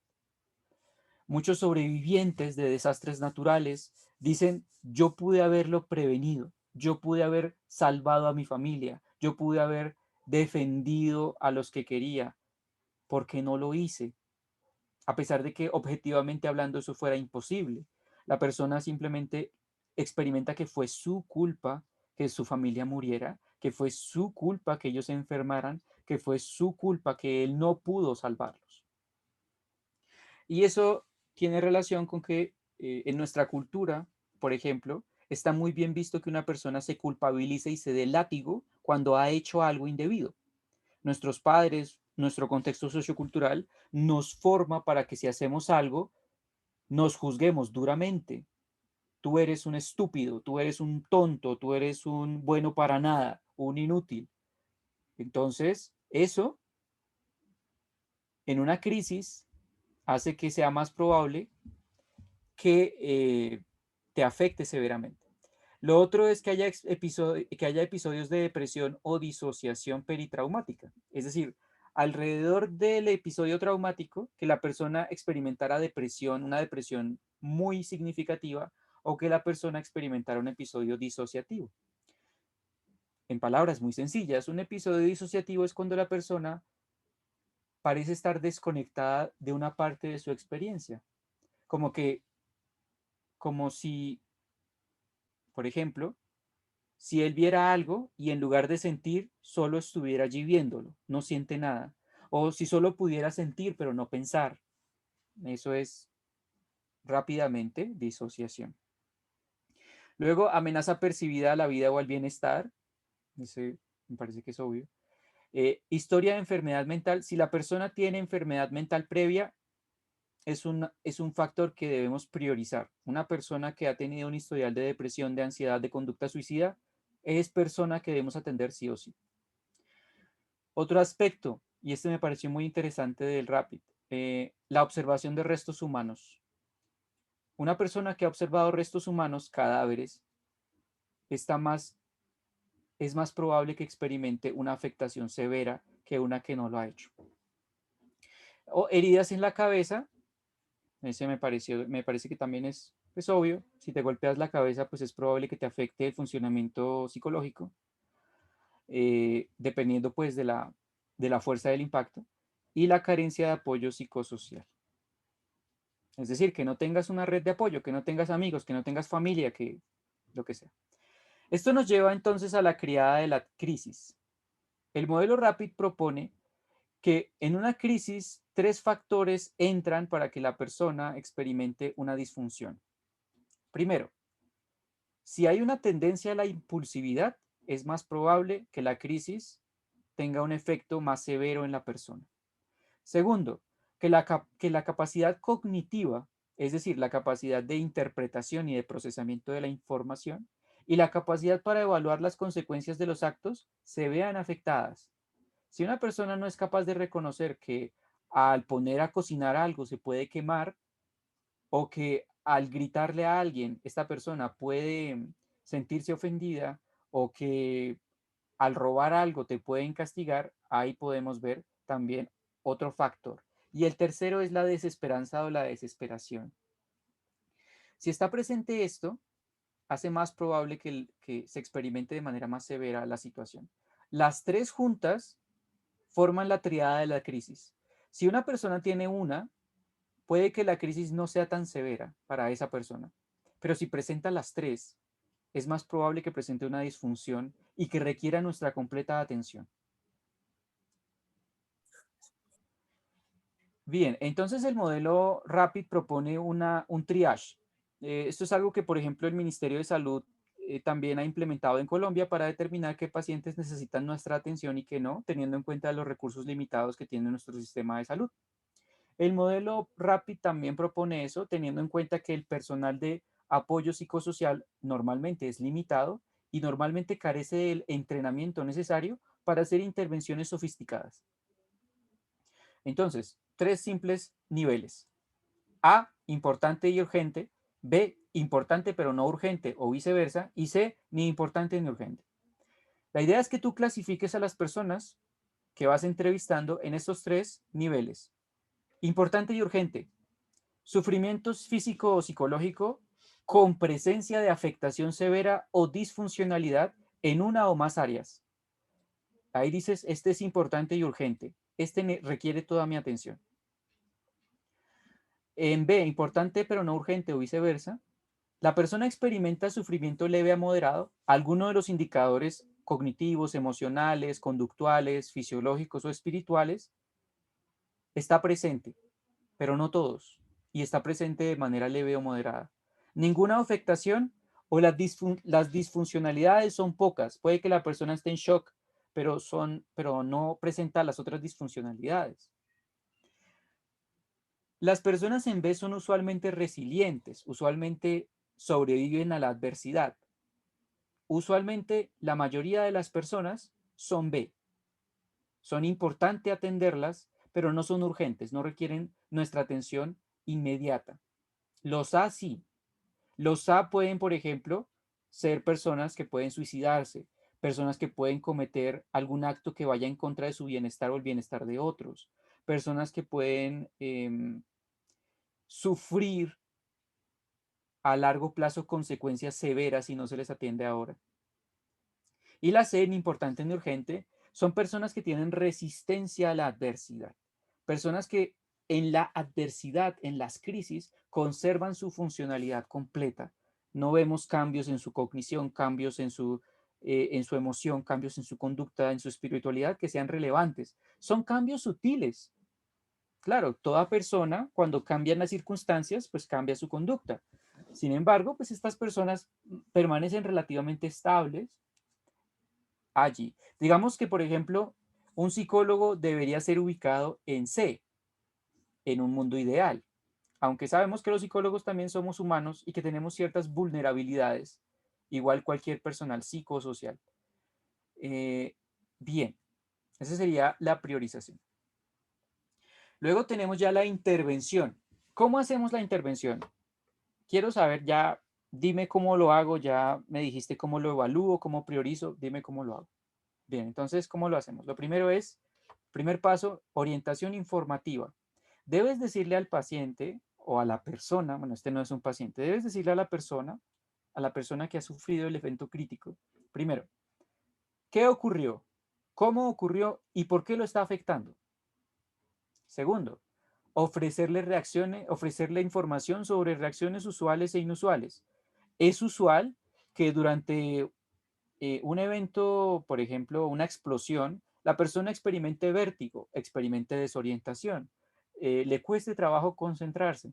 Muchos sobrevivientes de desastres naturales dicen, yo pude haberlo prevenido, yo pude haber salvado a mi familia, yo pude haber defendido a los que quería, ¿por qué no lo hice? A pesar de que objetivamente hablando eso fuera imposible. La persona simplemente experimenta que fue su culpa que su familia muriera, que fue su culpa que ellos se enfermaran, que fue su culpa que él no pudo salvarlos. Y eso tiene relación con que en nuestra cultura, por ejemplo, está muy bien visto que una persona se culpabilice y se dé látigo cuando ha hecho algo indebido. Nuestros padres, nuestro contexto sociocultural nos forma para que si hacemos algo, nos juzguemos duramente. Tú eres un estúpido, tú eres un tonto, tú eres un bueno para nada, un inútil. Entonces, eso en una crisis hace que sea más probable que te afecte severamente. Lo otro es que haya episodios de depresión o disociación peritraumática. Es decir, alrededor del episodio traumático, que la persona experimentara depresión, una depresión muy significativa, o que la persona experimentara un episodio disociativo. En palabras muy sencillas, un episodio disociativo es cuando la persona parece estar desconectada de una parte de su experiencia. Como si, por ejemplo, si él viera algo y en lugar de sentir, solo estuviera allí viéndolo, no siente nada. O si solo pudiera sentir, pero no pensar. Eso es rápidamente disociación. Luego, amenaza percibida a la vida o al bienestar. Ese me parece que es obvio. Historia de enfermedad mental. Si la persona tiene enfermedad mental previa, es un factor que debemos priorizar. Una persona que ha tenido un historial de depresión, de ansiedad, de conducta suicida, es persona que debemos atender sí o sí. Otro aspecto, y este me pareció muy interesante del RAPID, la observación de restos humanos. Una persona que ha observado restos humanos, cadáveres, es más probable que experimente una afectación severa que una que no lo ha hecho. O heridas en la cabeza, ese me parece que también es obvio. Si te golpeas la cabeza, pues es probable que te afecte el funcionamiento psicológico, dependiendo pues de la fuerza del impacto, y la carencia de apoyo psicosocial. Es decir, que no tengas una red de apoyo, que no tengas amigos, que no tengas familia, que lo que sea. Esto nos lleva entonces a la criada de la crisis. El modelo RAPID propone que en una crisis 3 factores entran para que la persona experimente una disfunción. Primero, si hay una tendencia a la impulsividad, es más probable que la crisis tenga un efecto más severo en la persona. Segundo, que la capacidad cognitiva, es decir, la capacidad de interpretación y de procesamiento de la información, y la capacidad para evaluar las consecuencias de los actos se vean afectadas. Si una persona no es capaz de reconocer que al poner a cocinar algo se puede quemar, o que al gritarle a alguien, esta persona puede sentirse ofendida, o que al robar algo te pueden castigar, ahí podemos ver también otro factor. Y el tercero es la desesperanza o la desesperación. Si está presente esto, hace más probable que se experimente de manera más severa la situación. Las 3 juntas forman la triada de la crisis. Si una persona tiene una, puede que la crisis no sea tan severa para esa persona, pero si presenta las 3, es más probable que presente una disfunción y que requiera nuestra completa atención. Bien, entonces el modelo RAPID propone un triage. Esto es algo que, por ejemplo, el Ministerio de Salud también ha implementado en Colombia para determinar qué pacientes necesitan nuestra atención y qué no, teniendo en cuenta los recursos limitados que tiene nuestro sistema de salud. El modelo RAPID también propone eso, teniendo en cuenta que el personal de apoyo psicosocial normalmente es limitado y normalmente carece del entrenamiento necesario para hacer intervenciones sofisticadas. Entonces, 3 simples niveles. A, importante y urgente. B, importante pero no urgente o viceversa. Y C, ni importante ni urgente. La idea es que tú clasifiques a las personas que vas entrevistando en estos 3 niveles. Importante y urgente. Sufrimiento físico o psicológico con presencia de afectación severa o disfuncionalidad en una o más áreas. Ahí dices, este es importante y urgente. Este requiere toda mi atención. En B, importante pero no urgente o viceversa, la persona experimenta sufrimiento leve a moderado. Alguno de los indicadores cognitivos, emocionales, conductuales, fisiológicos o espirituales está presente, pero no todos, y está presente de manera leve o moderada. Ninguna afectación o las disfuncionalidades son pocas. Puede que la persona esté en shock, pero no presenta las otras disfuncionalidades. Las personas en B son usualmente resilientes, usualmente sobreviven a la adversidad. Usualmente la mayoría de las personas son B. Son importantes atenderlas, pero no son urgentes, no requieren nuestra atención inmediata. Los A sí. Los A pueden, por ejemplo, ser personas que pueden suicidarse, personas que pueden cometer algún acto que vaya en contra de su bienestar o el bienestar de otros, personas que pueden sufrir a largo plazo consecuencias severas si no se les atiende ahora. Y la C, importante y urgente, son personas que tienen resistencia a la adversidad. Personas que en la adversidad, en las crisis, conservan su funcionalidad completa. No vemos cambios en su cognición, cambios en su emoción, cambios en su conducta, en su espiritualidad que sean relevantes. Son cambios sutiles. Claro, toda persona, cuando cambian las circunstancias, pues cambia su conducta. Sin embargo, pues estas personas permanecen relativamente estables allí. Digamos que, por ejemplo, un psicólogo debería ser ubicado en C, en un mundo ideal, aunque sabemos que los psicólogos también somos humanos y que tenemos ciertas vulnerabilidades, igual cualquier personal psicosocial. Bien, esa sería la priorización. Luego tenemos ya la intervención. ¿Cómo hacemos la intervención? Quiero saber ya, dime cómo lo hago, ya me dijiste cómo lo evalúo, cómo priorizo, dime cómo lo hago. Bien, entonces, ¿cómo lo hacemos? Lo primero es, primer paso, orientación informativa. Debes decirle al paciente o a la persona, bueno, este no es un paciente, debes decirle a la persona que ha sufrido el evento crítico, primero, ¿qué ocurrió? ¿Cómo ocurrió? ¿Y por qué lo está afectando? Segundo, ofrecerle información sobre reacciones usuales e inusuales. Es usual que durante un evento, por ejemplo, una explosión, la persona experimente vértigo, experimente desorientación, le cueste trabajo concentrarse.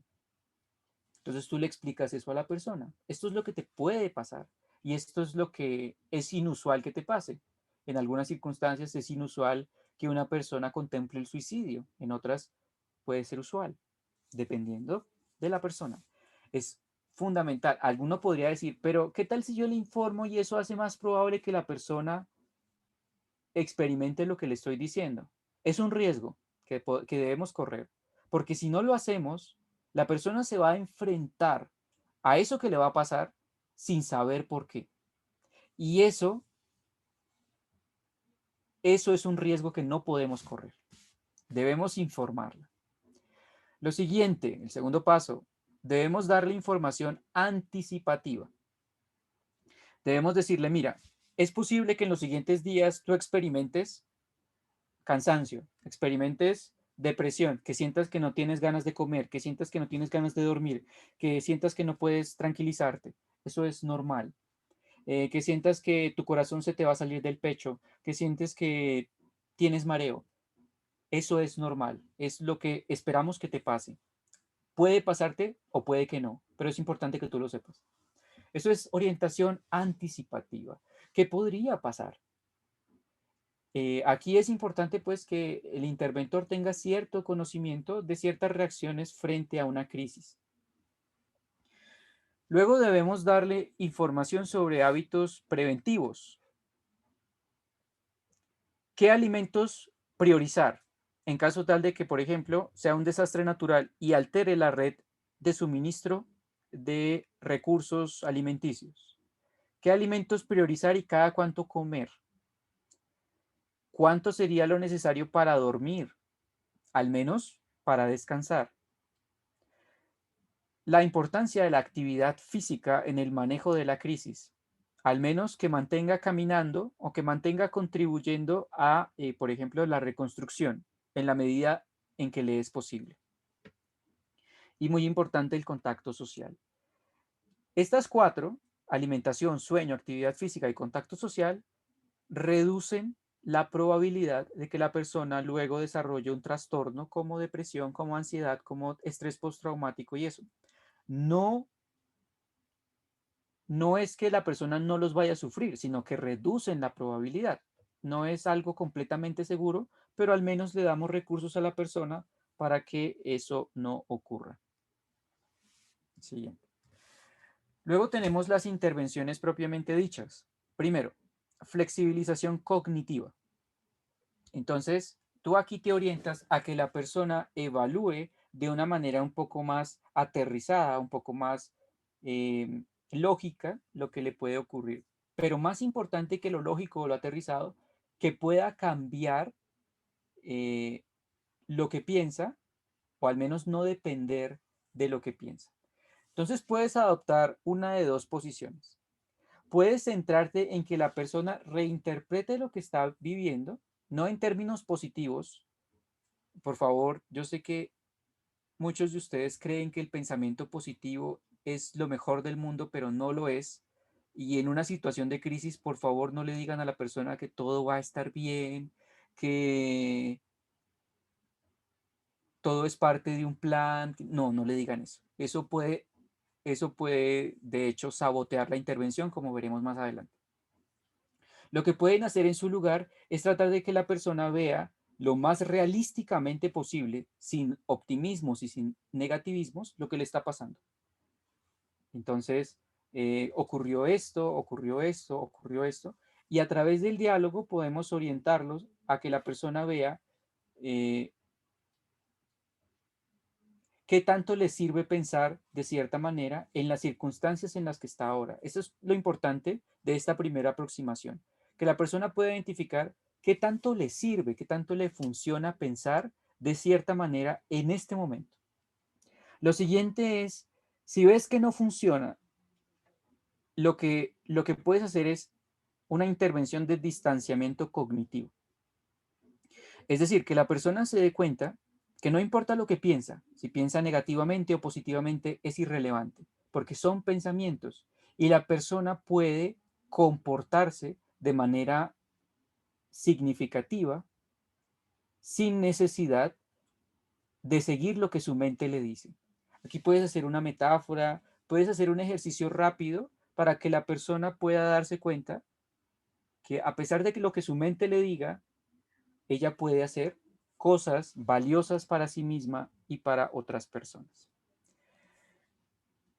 Entonces tú le explicas eso a la persona. Esto es lo que te puede pasar y esto es lo que es inusual que te pase. En algunas circunstancias es inusual que una persona contemple el suicidio, en otras puede ser usual, dependiendo de la persona. Es fundamental. Alguno podría decir, pero ¿qué tal si yo le informo y eso hace más probable que la persona experimente lo que le estoy diciendo? Es un riesgo que debemos correr, porque si no lo hacemos, la persona se va a enfrentar a eso que le va a pasar sin saber por qué. Y eso es un riesgo que no podemos correr. Debemos informarla. Lo siguiente, el segundo paso, debemos darle información anticipativa. Debemos decirle, mira, es posible que en los siguientes días tú experimentes cansancio, experimentes depresión, que sientas que no tienes ganas de comer, que sientas que no tienes ganas de dormir, que sientas que no puedes tranquilizarte. Eso es normal. Que sientas que tu corazón se te va a salir del pecho, que sientes que tienes mareo. Eso es normal. Es lo que esperamos que te pase. Puede pasarte o puede que no, pero es importante que tú lo sepas. Eso es orientación anticipativa. ¿Qué podría pasar? Aquí es importante pues que el interventor tenga cierto conocimiento de ciertas reacciones frente a una crisis. Luego debemos darle información sobre hábitos preventivos. ¿Qué alimentos priorizar en caso tal de que, por ejemplo, sea un desastre natural y altere la red de suministro de recursos alimenticios? ¿Qué alimentos priorizar y cada cuánto comer? ¿Cuánto sería lo necesario para dormir? Al menos para descansar. La importancia de la actividad física en el manejo de la crisis, al menos que mantenga caminando o que mantenga contribuyendo a, por ejemplo, la reconstrucción en la medida en que le es posible. Y muy importante el contacto social. Estas cuatro, alimentación, sueño, actividad física y contacto social, reducen la probabilidad de que la persona luego desarrolle un trastorno como depresión, como ansiedad, como estrés postraumático y eso. No, no es que la persona no los vaya a sufrir, sino que reducen la probabilidad. No es algo completamente seguro, pero al menos le damos recursos a la persona para que eso no ocurra. Siguiente. Luego tenemos las intervenciones propiamente dichas. Primero, flexibilización cognitiva. Entonces, tú aquí te orientas a que la persona evalúe de una manera un poco más aterrizada, un poco más lógica lo que le puede ocurrir. Pero más importante que lo lógico o lo aterrizado, que pueda cambiar eh, lo que piensa o al menos no depender de lo que piensa. Entonces puedes adoptar una de dos posiciones. Puedes centrarte en que la persona reinterprete lo que está viviendo, no en términos positivos. Por favor, yo sé que muchos de ustedes creen que el pensamiento positivo es lo mejor del mundo, pero no lo es. Y en una situación de crisis, por favor, no le digan a la persona que todo va a estar bien, que todo es parte de un plan. No, no le digan eso. Eso puede eso puede, de hecho, sabotear la intervención, como veremos más adelante. Lo que pueden hacer en su lugar es tratar de que la persona vea lo más realísticamente posible, sin optimismos y sin negativismos, lo que le está pasando. Entonces, ocurrió esto, ocurrió esto, ocurrió esto, y a través del diálogo podemos orientarlos a que la persona vea qué tanto le sirve pensar de cierta manera en las circunstancias en las que está ahora. Eso es lo importante de esta primera aproximación, que la persona pueda identificar qué tanto le sirve, qué tanto le funciona pensar de cierta manera en este momento. Lo siguiente es, si ves que no funciona, lo que puedes hacer es una intervención de distanciamiento cognitivo. Es decir, que la persona se dé cuenta que no importa lo que piensa, si piensa negativamente o positivamente es irrelevante, porque son pensamientos y la persona puede comportarse de manera significativa sin necesidad de seguir lo que su mente le dice. Aquí puedes hacer una metáfora, puedes hacer un ejercicio rápido para que la persona pueda darse cuenta que a pesar de que lo que su mente le diga, ella puede hacer cosas valiosas para sí misma y para otras personas.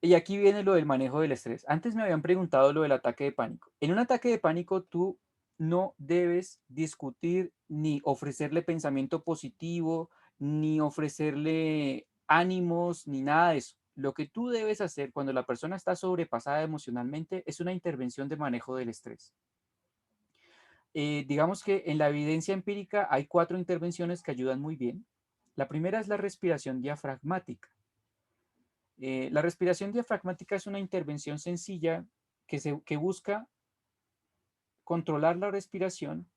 Y aquí viene lo del manejo del estrés. Antes me habían preguntado lo del ataque de pánico. En un ataque de pánico tú no debes discutir ni ofrecerle pensamiento positivo, ni ofrecerle ánimos, ni nada de eso. Lo que tú debes hacer cuando la persona está sobrepasada emocionalmente es una intervención de manejo del estrés. Digamos que en la evidencia empírica hay 4 intervenciones que ayudan muy bien. La primera es la respiración diafragmática. La respiración diafragmática es una intervención sencilla que busca controlar la respiración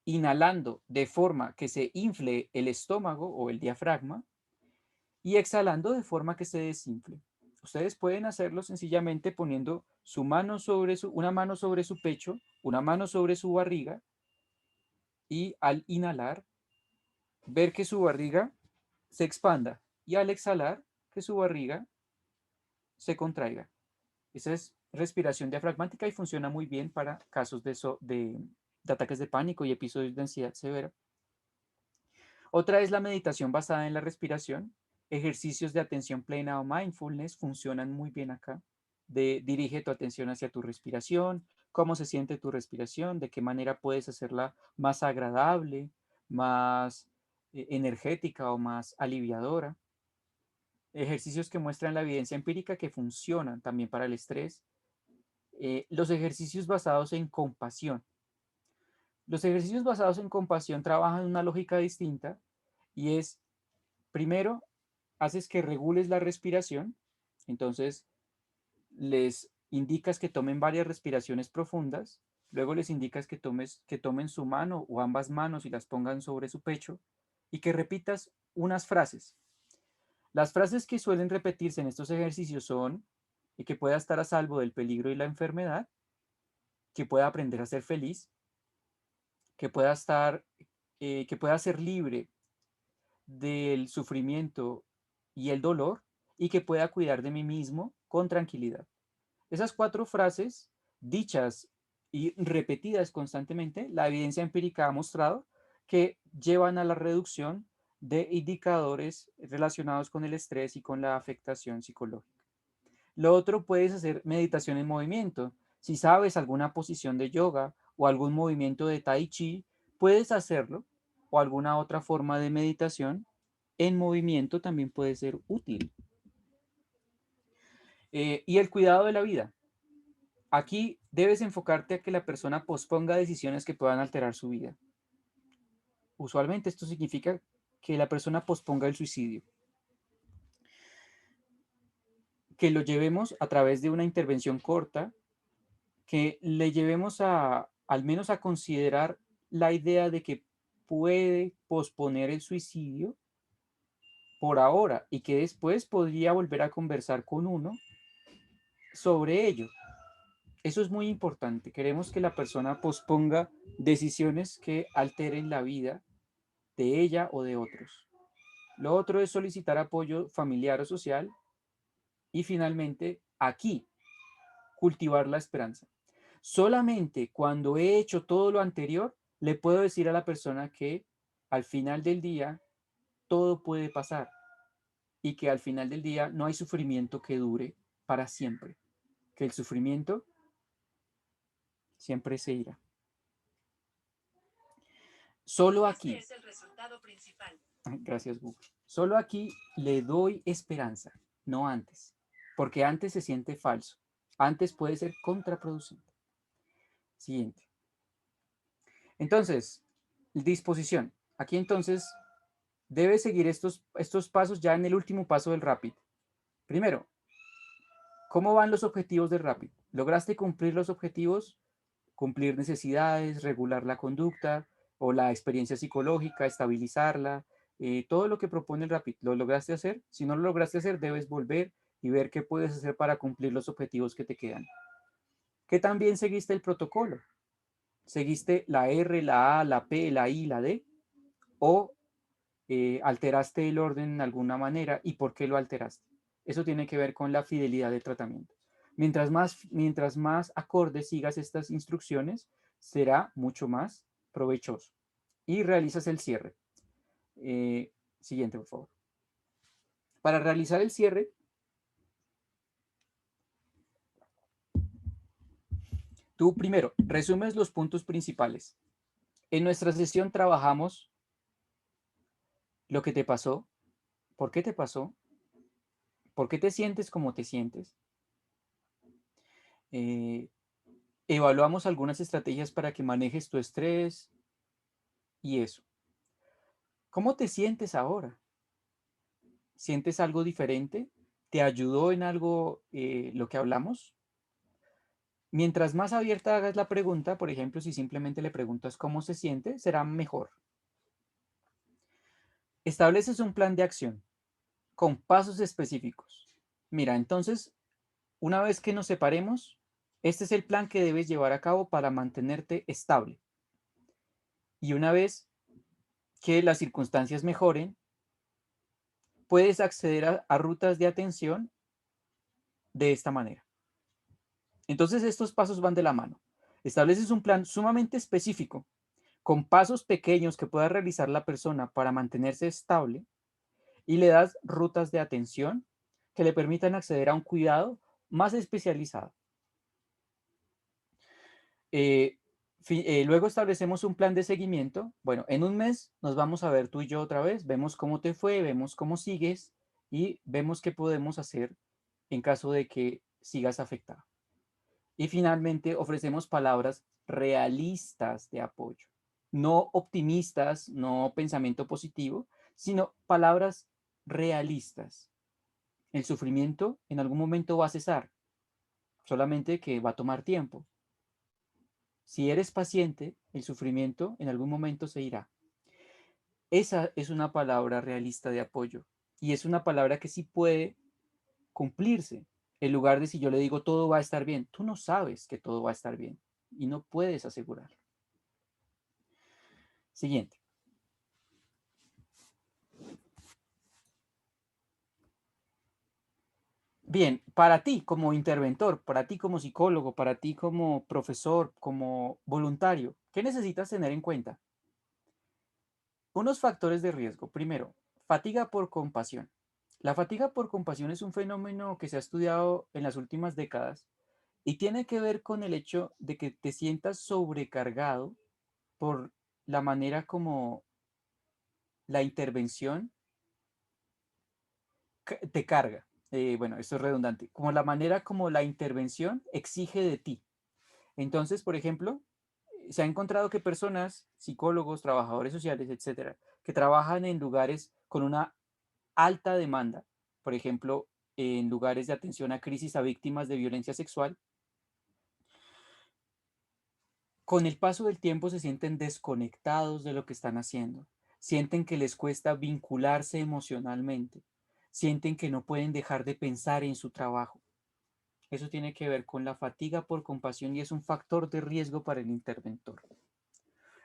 inhalando de forma que se infle el estómago o el diafragma y exhalando de forma que se desinfle. Ustedes pueden hacerlo sencillamente poniendo una mano sobre su pecho, una mano sobre su barriga y al inhalar ver que su barriga se expanda y al exhalar que su barriga se contraiga. Esa es respiración diafragmática y funciona muy bien para casos de ataques de pánico y episodios de ansiedad severa. Otra es la meditación basada en la respiración. Ejercicios de atención plena o mindfulness funcionan muy bien acá. Dirige tu atención hacia tu respiración, cómo se siente tu respiración, de qué manera puedes hacerla más agradable, más energética o más aliviadora. Ejercicios que muestran la evidencia empírica que funcionan también para el estrés. Los ejercicios basados en compasión. Los ejercicios basados en compasión trabajan una lógica distinta y es, primero, haces que regules la respiración, entonces les indicas que tomen varias respiraciones profundas, luego les indicas que tomen su mano o ambas manos y las pongan sobre su pecho y que repitas unas frases. Las frases que suelen repetirse en estos ejercicios son que pueda estar a salvo del peligro y la enfermedad, que pueda aprender a ser feliz, que pueda que pueda ser libre del sufrimiento y el dolor y que pueda cuidar de mí mismo con tranquilidad. Esas 4 frases, dichas y repetidas constantemente, la evidencia empírica ha mostrado que llevan a la reducción de indicadores relacionados con el estrés y con la afectación psicológica. Lo otro, puedes hacer meditación en movimiento. Si sabes alguna posición de yoga o algún movimiento de tai chi, puedes hacerlo, o alguna otra forma de meditación en movimiento también puede ser útil. Y el cuidado de la vida. Aquí debes enfocarte a que la persona posponga decisiones que puedan alterar su vida. Usualmente esto significa que la persona posponga el suicidio. Que lo llevemos a través de una intervención corta, que le llevemos al menos a considerar la idea de que puede posponer el suicidio por ahora y que después podría volver a conversar con uno sobre ello. Eso es muy importante. Queremos que la persona posponga decisiones que alteren la vida de ella o de otros. Lo otro es solicitar apoyo familiar o social y finalmente aquí, cultivar la esperanza. Solamente cuando he hecho todo lo anterior, le puedo decir a la persona que al final del día todo puede pasar y que al final del día no hay sufrimiento que dure para siempre, que el sufrimiento siempre se irá. Solo aquí. Este es el resultado principal. Gracias, Google. Solo aquí le doy esperanza, no antes, porque antes se siente falso. Antes puede ser contraproducente. Siguiente. Entonces, disposición. Aquí entonces debes seguir estos pasos ya en el último paso del RAPID. Primero, ¿cómo van los objetivos del RAPID? ¿Lograste cumplir los objetivos? Cumplir necesidades, regular la conducta o la experiencia psicológica, estabilizarla, todo lo que propone el RAPID, ¿lo lograste hacer? Si no lo lograste hacer, debes volver y ver qué puedes hacer para cumplir los objetivos que te quedan. ¿Qué también seguiste el protocolo? ¿Seguiste la R, la A, la P, la I, la D? ¿O alteraste el orden en alguna manera? ¿Y por qué lo alteraste? Eso tiene que ver con la fidelidad del tratamiento. Mientras más acorde sigas estas instrucciones, será mucho más provechoso. Y realizas el cierre. Siguiente, por favor. Para realizar el cierre, tú primero resumes los puntos principales. En nuestra sesión trabajamos lo que te pasó, por qué te pasó, por qué te sientes como te sientes. Evaluamos algunas estrategias para que manejes tu estrés y eso. ¿Cómo te sientes ahora? ¿Sientes algo diferente? ¿Te ayudó en algo lo que hablamos? Mientras más abierta hagas la pregunta, por ejemplo, si simplemente le preguntas cómo se siente, será mejor. Estableces un plan de acción con pasos específicos. Mira, entonces, una vez que nos separemos, este es el plan que debes llevar a cabo para mantenerte estable. Y una vez que las circunstancias mejoren, puedes acceder a rutas de atención de esta manera. Entonces, estos pasos van de la mano. Estableces un plan sumamente específico, con pasos pequeños que pueda realizar la persona para mantenerse estable, y le das rutas de atención que le permitan acceder a un cuidado más especializado. Luego establecemos un plan de seguimiento. Bueno, en un mes nos vamos a ver tú y yo otra vez, vemos cómo te fue, vemos cómo sigues y vemos qué podemos hacer en caso de que sigas afectado. Y finalmente ofrecemos palabras realistas de apoyo, no optimistas, no pensamiento positivo, sino palabras realistas. El sufrimiento en algún momento va a cesar, solamente que va a tomar tiempo. Si eres paciente, el sufrimiento en algún momento se irá. Esa es una palabra realista de apoyo y es una palabra que sí puede cumplirse. En lugar de si yo le digo todo va a estar bien, tú no sabes que todo va a estar bien y no puedes asegurarlo. Siguiente. Bien, para ti como interventor, para ti como psicólogo, para ti como profesor, como voluntario, ¿qué necesitas tener en cuenta? Unos factores de riesgo. Primero, fatiga por compasión. La fatiga por compasión es un fenómeno que se ha estudiado en las últimas décadas y tiene que ver con el hecho de que te sientas sobrecargado por la manera como la intervención te carga. Bueno, esto es redundante. Como la manera como la intervención exige de ti. Entonces, por ejemplo, se ha encontrado que personas, psicólogos, trabajadores sociales, etcétera, que trabajan en lugares con una alta demanda, por ejemplo, en lugares de atención a crisis a víctimas de violencia sexual, con el paso del tiempo se sienten desconectados de lo que están haciendo, sienten que les cuesta vincularse emocionalmente, sienten que no pueden dejar de pensar en su trabajo. Eso tiene que ver con la fatiga por compasión y es un factor de riesgo para el interventor.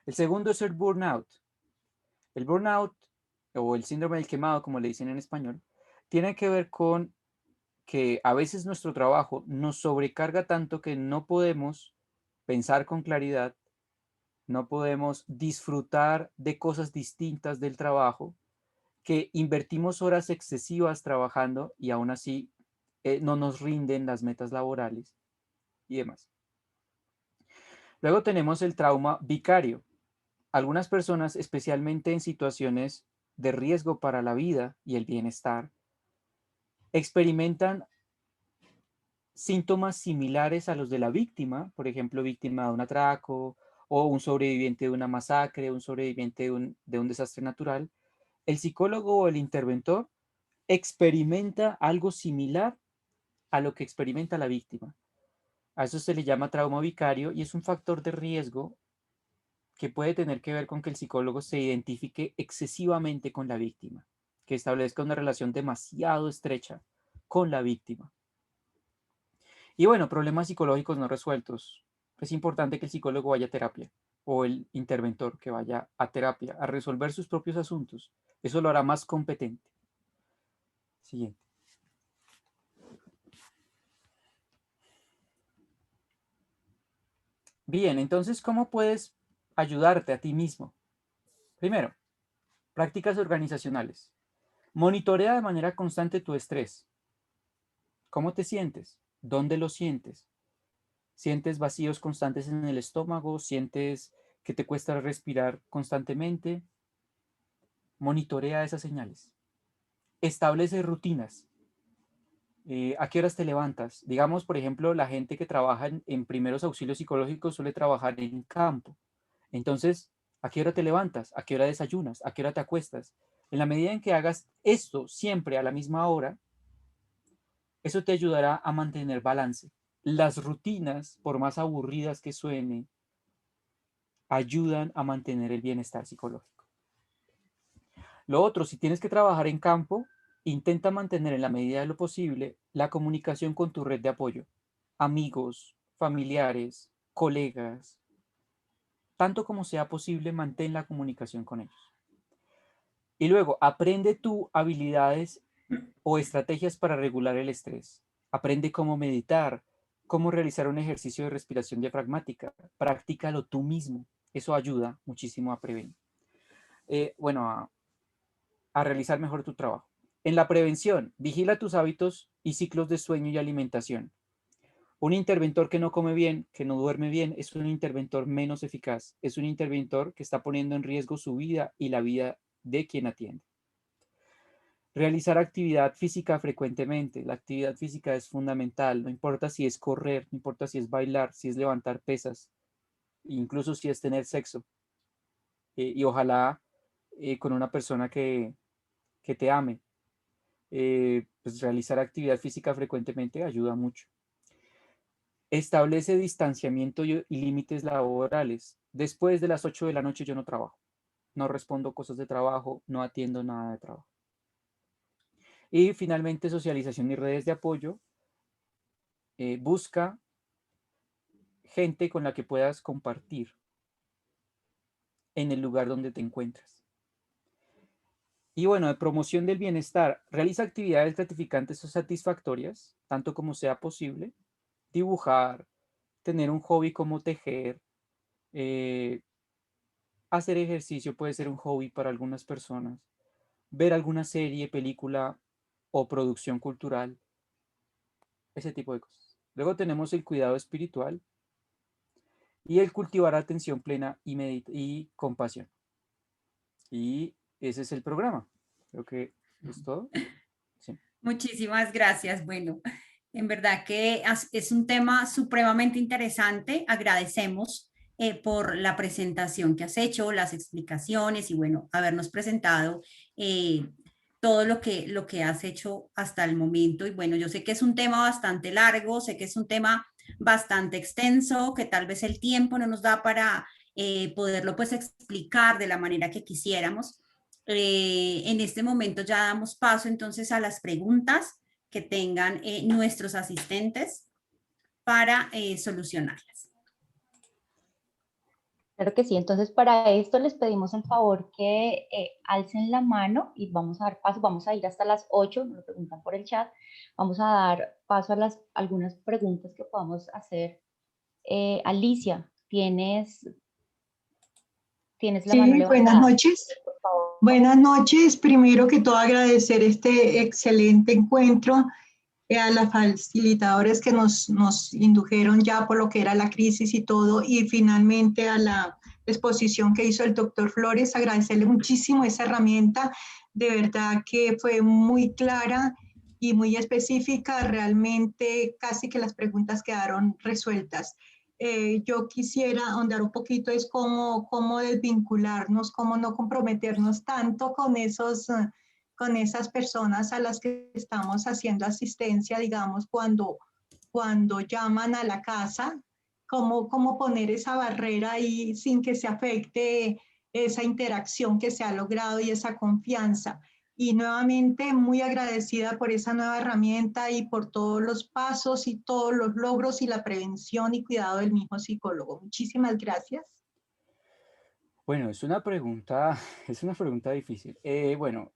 El segundo es el burnout. El burnout o el síndrome del quemado, como le dicen en español, tiene que ver con que a veces nuestro trabajo nos sobrecarga tanto que no podemos pensar con claridad, no podemos disfrutar de cosas distintas del trabajo, que invertimos horas excesivas trabajando y aún así no nos rinden las metas laborales y demás. Luego tenemos el trauma vicario. Algunas personas, especialmente en situaciones de riesgo para la vida y el bienestar, experimentan síntomas similares a los de la víctima, por ejemplo, víctima de un atraco o un sobreviviente de una masacre, un sobreviviente de un desastre natural. El psicólogo o el interventor experimenta algo similar a lo que experimenta la víctima. A eso se le llama trauma vicario y es un factor de riesgo que puede tener que ver con que el psicólogo se identifique excesivamente con la víctima, que establezca una relación demasiado estrecha con la víctima. Y bueno, problemas psicológicos no resueltos. Es importante que el psicólogo vaya a terapia o el interventor que vaya a terapia a resolver sus propios asuntos. Eso lo hará más competente. Siguiente. Bien, entonces, ¿cómo puedes ayudarte a ti mismo? Primero, prácticas organizacionales. Monitorea de manera constante tu estrés. ¿Cómo te sientes? ¿Dónde lo sientes? ¿Sientes vacíos constantes en el estómago? ¿Sientes que te cuesta respirar constantemente? Monitorea esas señales. Establece rutinas. ¿A qué horas te levantas? Digamos, por ejemplo, la gente que trabaja en primeros auxilios psicológicos suele trabajar en campo. Entonces, ¿a qué hora te levantas? ¿A qué hora desayunas? ¿A qué hora te acuestas? En la medida en que hagas esto siempre a la misma hora, eso te ayudará a mantener balance. Las rutinas, por más aburridas que suenen, ayudan a mantener el bienestar psicológico. Lo otro, si tienes que trabajar en campo, intenta mantener en la medida de lo posible la comunicación con tu red de apoyo, amigos, familiares, colegas. Tanto como sea posible, mantén la comunicación con ellos. Y luego, aprende tú habilidades o estrategias para regular el estrés. Aprende cómo meditar, cómo realizar un ejercicio de respiración diafragmática. Practícalo tú mismo. Eso ayuda muchísimo a prevenir. A realizar mejor tu trabajo. En la prevención, vigila tus hábitos y ciclos de sueño y alimentación. Un interventor que no come bien, que no duerme bien, es un interventor menos eficaz. Es un interventor que está poniendo en riesgo su vida y la vida de quien atiende. Realizar actividad física frecuentemente. La actividad física es fundamental. No importa si es correr, no importa si es bailar, si es levantar pesas, incluso si es tener sexo. Y ojalá con una persona que te ame. Pues realizar actividad física frecuentemente ayuda mucho. Establece distanciamiento y límites laborales. Después de las 8 de la noche yo no trabajo. No respondo cosas de trabajo, no atiendo nada de trabajo. Y finalmente, socialización y redes de apoyo. Busca gente con la que puedas compartir en el lugar donde te encuentras. Y bueno, de promoción del bienestar. Realiza actividades gratificantes o satisfactorias, tanto como sea posible. Dibujar, tener un hobby como tejer, hacer ejercicio puede ser un hobby para algunas personas, ver alguna serie, película o producción cultural, ese tipo de cosas. Luego tenemos el cuidado espiritual y el cultivar atención plena y compasión. Y ese es el programa. Creo que es todo. Sí. Muchísimas gracias. Bueno, en verdad que es un tema supremamente interesante. Agradecemos por la presentación que has hecho, las explicaciones y bueno, habernos presentado todo lo que has hecho hasta el momento. Y bueno, yo sé que es un tema bastante largo, sé que es un tema bastante extenso, que tal vez el tiempo no nos da para poderlo pues explicar de la manera que quisiéramos. En este momento ya damos paso entonces a las preguntas que tengan nuestros asistentes para solucionarlas. Claro que sí, entonces para esto les pedimos el favor que alcen la mano y vamos a dar paso, vamos a ir hasta las 8, me lo preguntan por el chat, vamos a dar paso a algunas preguntas que podamos hacer. Alicia, tienes la mano Sí, buenas levantada, noches. por favor. Buenas noches. Primero que todo agradecer este excelente encuentro a las facilitadoras que nos indujeron ya por lo que era la crisis y todo, y finalmente a la exposición que hizo el doctor Flores, agradecerle muchísimo esa herramienta, de verdad que fue muy clara y muy específica, realmente casi que las preguntas quedaron resueltas. Yo quisiera ahondar un poquito es cómo desvincularnos, cómo no comprometernos tanto con con esas personas a las que estamos haciendo asistencia, digamos, cuando llaman a la casa, cómo poner esa barrera ahí sin que se afecte esa interacción que se ha logrado y esa confianza. Y nuevamente muy agradecida por esa nueva herramienta y por todos los pasos y todos los logros y la prevención y cuidado del mismo psicólogo. Muchísimas gracias. Bueno, es una pregunta difícil. Bueno,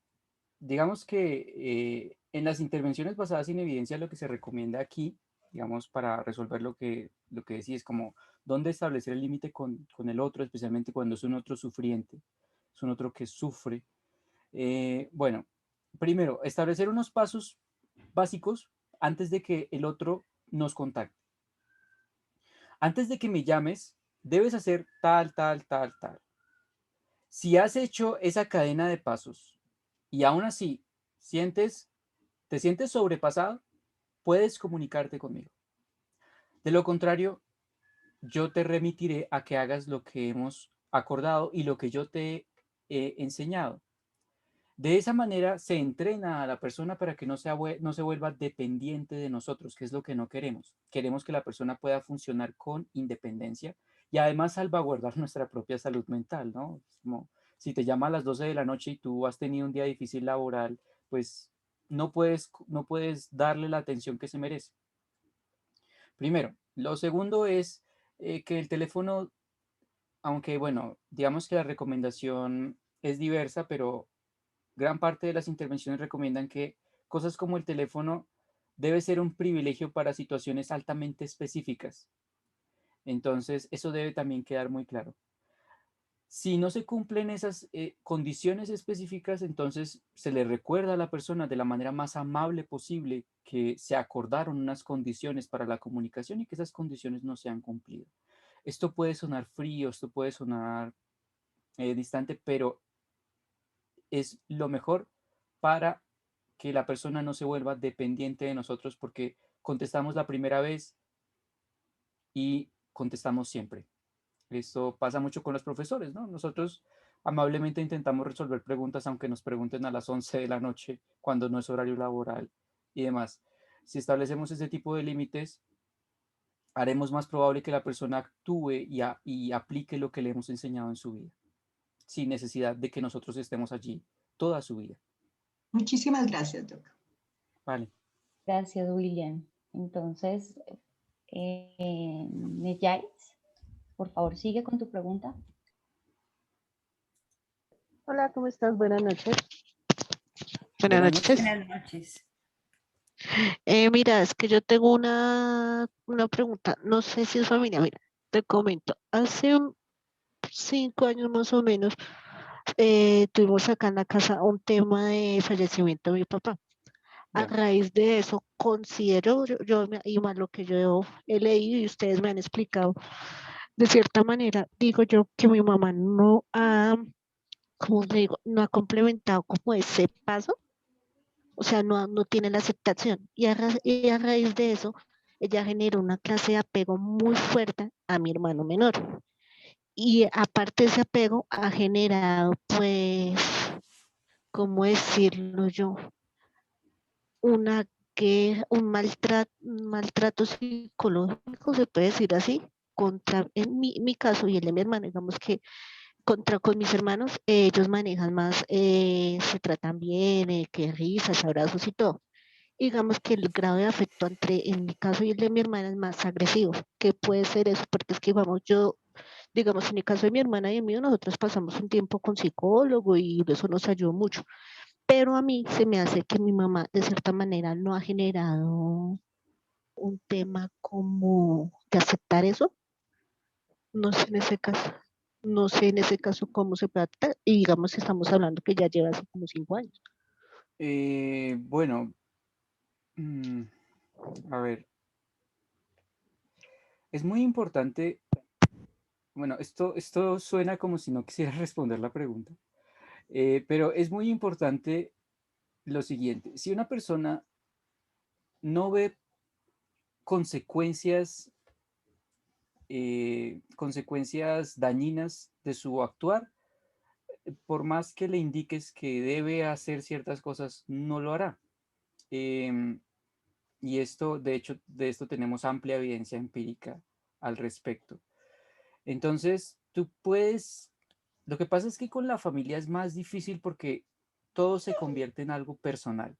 digamos que en las intervenciones basadas en evidencia lo que se recomienda aquí, digamos, para resolver lo que decís, como dónde establecer el límite con el otro, especialmente cuando es un otro sufriente, es un otro que sufre. Bueno, primero, establecer unos pasos básicos antes de que el otro nos contacte. Antes de que me llames, debes hacer tal, tal, tal, tal. Si has hecho esa cadena de pasos y aún así te sientes sobrepasado, puedes comunicarte conmigo. De lo contrario, yo te remitiré a que hagas lo que hemos acordado y lo que yo te he enseñado. De esa manera se entrena a la persona para que no se vuelva dependiente de nosotros, que es lo que no queremos. Queremos que la persona pueda funcionar con independencia y además salvaguardar nuestra propia salud mental, ¿no? Es como, si te llama a las 12 de la noche y tú has tenido un día difícil laboral, pues no puedes darle la atención que se merece. Primero. Lo segundo es que el teléfono, aunque bueno, digamos que la recomendación es diversa, pero gran parte de las intervenciones recomiendan que cosas como el teléfono debe ser un privilegio para situaciones altamente específicas. Entonces, eso debe también quedar muy claro. Si no se cumplen esas condiciones específicas, entonces se le recuerda a la persona de la manera más amable posible que se acordaron unas condiciones para la comunicación y que esas condiciones no se han cumplido. Esto puede sonar frío, esto puede sonar distante, pero es lo mejor para que la persona no se vuelva dependiente de nosotros porque contestamos la primera vez y contestamos siempre. Esto pasa mucho con los profesores, ¿no? Nosotros amablemente intentamos resolver preguntas aunque nos pregunten a las 11 de la noche cuando no es horario laboral y demás. Si establecemos ese tipo de límites, haremos más probable que la persona actúe y aplique lo que le hemos enseñado en su vida, sin necesidad de que nosotros estemos allí toda su vida. Muchísimas gracias, doctor. Vale. Gracias, William. Entonces, Neyais, por favor, sigue con tu pregunta. Hola, ¿cómo estás? Buenas noches. Buenas noches. Buenas noches. Mira, es que yo tengo una pregunta. No sé si es familia. Mira, te comento. Hace 5 años más o menos tuvimos acá en la casa un tema de fallecimiento de mi papá. A Ya. raíz de eso, considero, y más lo que yo he leído y ustedes me han explicado, de cierta manera, digo yo que mi mamá no ha, como le digo, no ha complementado como ese paso, o sea, no tiene la aceptación. Y a raíz de eso, ella generó una clase de apego muy fuerte a mi hermano menor. Y aparte de ese apego, ha generado, pues, ¿cómo decirlo yo? Un maltrato psicológico, se puede decir así, contra, en mi caso y el de mi hermano, digamos que con mis hermanos, ellos manejan más, se tratan bien, que risas, abrazos y todo. Digamos que el grado de afecto en mi caso y el de mi hermana es más agresivo. ¿Qué puede ser eso? Porque es que, vamos, yo Digamos, en el caso de mi hermana y el mío, nosotros pasamos un tiempo con psicólogo y eso nos ayudó mucho. Pero a mí se me hace que mi mamá, de cierta manera, no ha generado un tema como de aceptar eso. No sé en ese caso. No sé en ese caso cómo se puede tratar. Y digamos, estamos hablando que ya lleva así como 5 años. Bueno, a ver, es muy importante, bueno, esto suena como si no quisiera responder la pregunta, pero es muy importante lo siguiente, si una persona no ve consecuencias, consecuencias dañinas de su actuar, por más que le indiques que debe hacer ciertas cosas, no lo hará. Em, y esto, de hecho, de esto tenemos amplia evidencia empírica al respecto. Entonces, tú puedes, lo que pasa es que con la familia es más difícil porque todo se convierte en algo personal.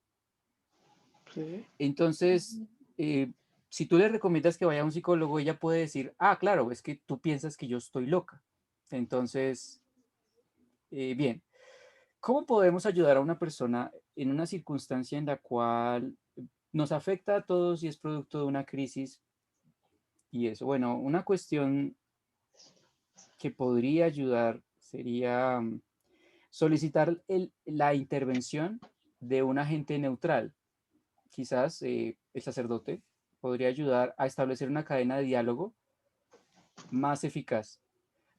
Sí. Entonces, si tú le recomiendas que vaya a un psicólogo, ella puede decir, ah, claro, es que tú piensas que yo estoy loca. Entonces, bien, ¿cómo podemos ayudar a una persona en una circunstancia en la cual nos afecta a todos y es producto de una crisis? Y eso, bueno, una cuestión que podría ayudar sería solicitar la intervención de un agente neutral. Quizás el sacerdote podría ayudar a establecer una cadena de diálogo más eficaz.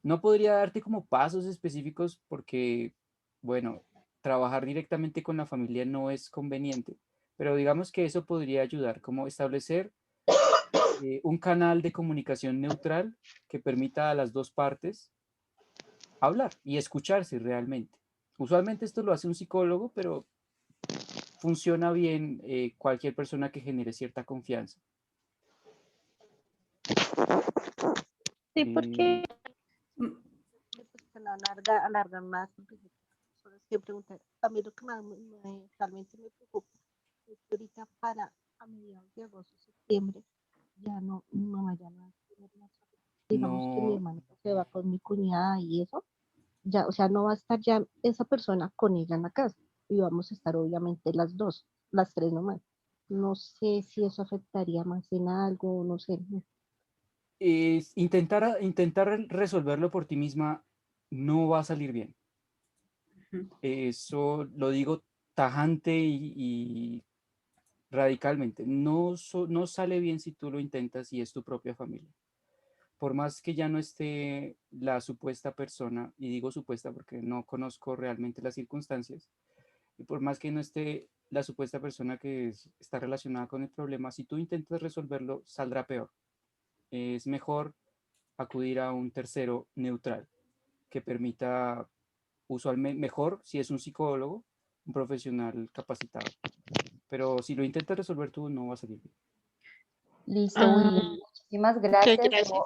No podría darte como pasos específicos porque, bueno, trabajar directamente con la familia no es conveniente, pero digamos que eso podría ayudar, como establecer un canal de comunicación neutral que permita a las dos partes hablar y escucharse realmente. Usualmente esto lo hace un psicólogo, pero funciona bien cualquier persona que genere cierta confianza. Sí, Eh, porque a la larga, alargan más. Solo es que preguntar. A mí lo que realmente me preocupa es que ahorita para a mediados de agosto, septiembre, ya no, mi mamá ya no va a tener más. Digamos que mi no, hermano se va con mi cuñada y eso, ya, o sea, no va a estar ya esa persona con ella en la casa. Y vamos a estar obviamente las dos, las tres nomás. No sé si eso afectaría más en algo, no sé. intentar resolverlo por ti misma no va a salir bien. Eso lo digo tajante y radicalmente. No sale bien si tú lo intentas y es tu propia familia. Por más que ya no esté la supuesta persona, y digo supuesta porque no conozco realmente las circunstancias, y por más que no esté la supuesta persona que está relacionada con el problema, si tú intentas resolverlo, saldrá peor. Es mejor acudir a un tercero neutral que permita, usualmente mejor si es un psicólogo, un profesional capacitado. Pero si lo intentas resolver tú, no va a salir bien. Listo, William. Ah, Muchísimas ok, gracias. gracias. Yo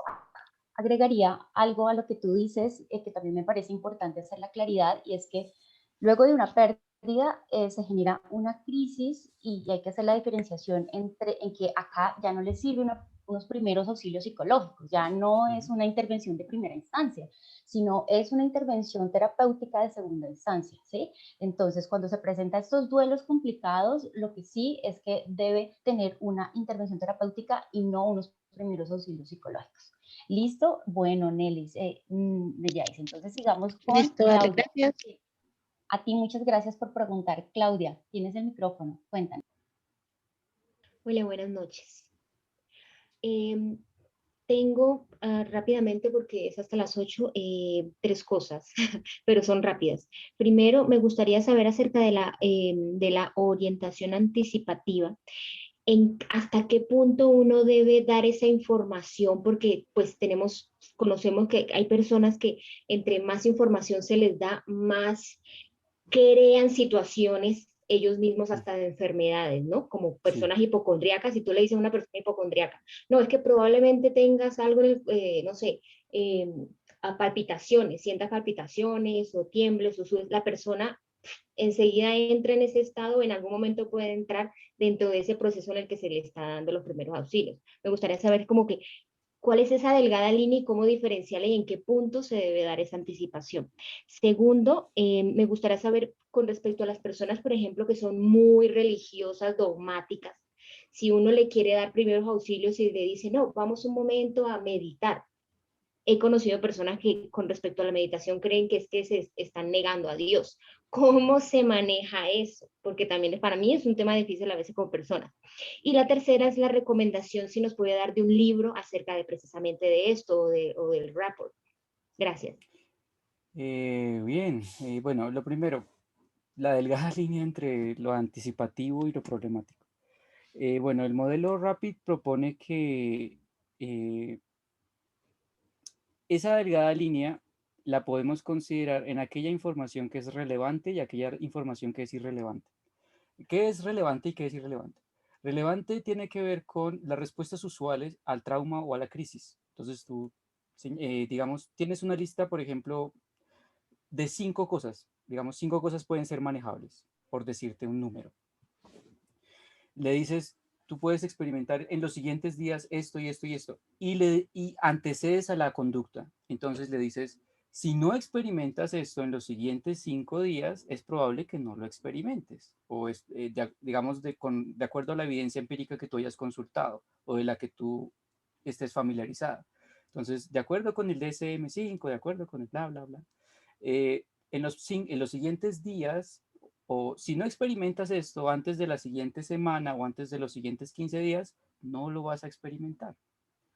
agregaría algo a lo que tú dices, que también me parece importante hacer la claridad, y es que luego de una pérdida se genera una crisis y hay que hacer la diferenciación en que acá ya no le sirve unos primeros auxilios psicológicos, ya no es una intervención de primera instancia, sino es una intervención terapéutica de segunda instancia, ¿sí? Entonces, cuando se presentan estos duelos complicados, lo que sí es que debe tener una intervención terapéutica y no unos primeros auxilios psicológicos. ¿Listo? Bueno, Nelis, de Yais. Entonces sigamos con Listo, dale, Claudia. gracias. A ti muchas gracias por preguntar. Claudia, tienes el micrófono. Cuéntanos. Hola, buenas noches. Em, tengo rápidamente, porque es hasta las 8, tres cosas, pero son rápidas. Primero, me gustaría saber acerca de la orientación anticipativa. ¿Hasta qué punto uno debe dar esa información? Porque pues conocemos que hay personas que entre más información se les da, más crean situaciones ellos mismos hasta de enfermedades, ¿no? Como Sí. personas hipocondríacas, si tú le dices a una persona hipocondríaca, no, es que probablemente tengas algo, no sé, eh, a palpitaciones, sientas palpitaciones o tiembles, o la persona enseguida entra en ese estado, en algún momento puede entrar dentro de ese proceso en el que se le está dando los primeros auxilios. Me gustaría saber como que ¿Cuál es esa delgada línea y cómo diferenciarla y en qué punto se debe dar esa anticipación? Segundo, me gustaría saber con respecto a las personas, por ejemplo, que son muy religiosas, dogmáticas, si uno le quiere dar primeros auxilios y le dice, no, vamos un momento a meditar. He conocido personas que con respecto a la meditación creen que es que se están negando a Dios. ¿Cómo se maneja eso? Porque también para mí es un tema difícil a veces con personas. Y la tercera es la recomendación, si nos puede dar de un libro acerca de precisamente de esto o del rapport. Gracias. Bien, bueno, lo primero, la delgada línea entre lo anticipativo y lo problemático. Bueno, el modelo RAPID propone que esa delgada línea la podemos considerar en aquella información que es relevante y aquella información que es irrelevante. ¿Qué es relevante y qué es irrelevante? Relevante tiene que ver con las respuestas usuales al trauma o a la crisis. Entonces tú, digamos, tienes una lista, por ejemplo, de 5 cosas. Digamos, 5 cosas pueden ser manejables, por decirte un número. Le dices, tú puedes experimentar en los siguientes días esto y esto y esto, y antecedes a la conducta. Entonces le dices, si no experimentas esto en los siguientes 5 días, es probable que no lo experimentes, o digamos, de acuerdo a la evidencia empírica que tú hayas consultado, o de la que tú estés familiarizada. Entonces, de acuerdo con el DSM-5, de acuerdo con el bla, bla, bla, en los siguientes días, o si no experimentas esto antes de la siguiente semana o antes de los siguientes 15 días, no lo vas a experimentar.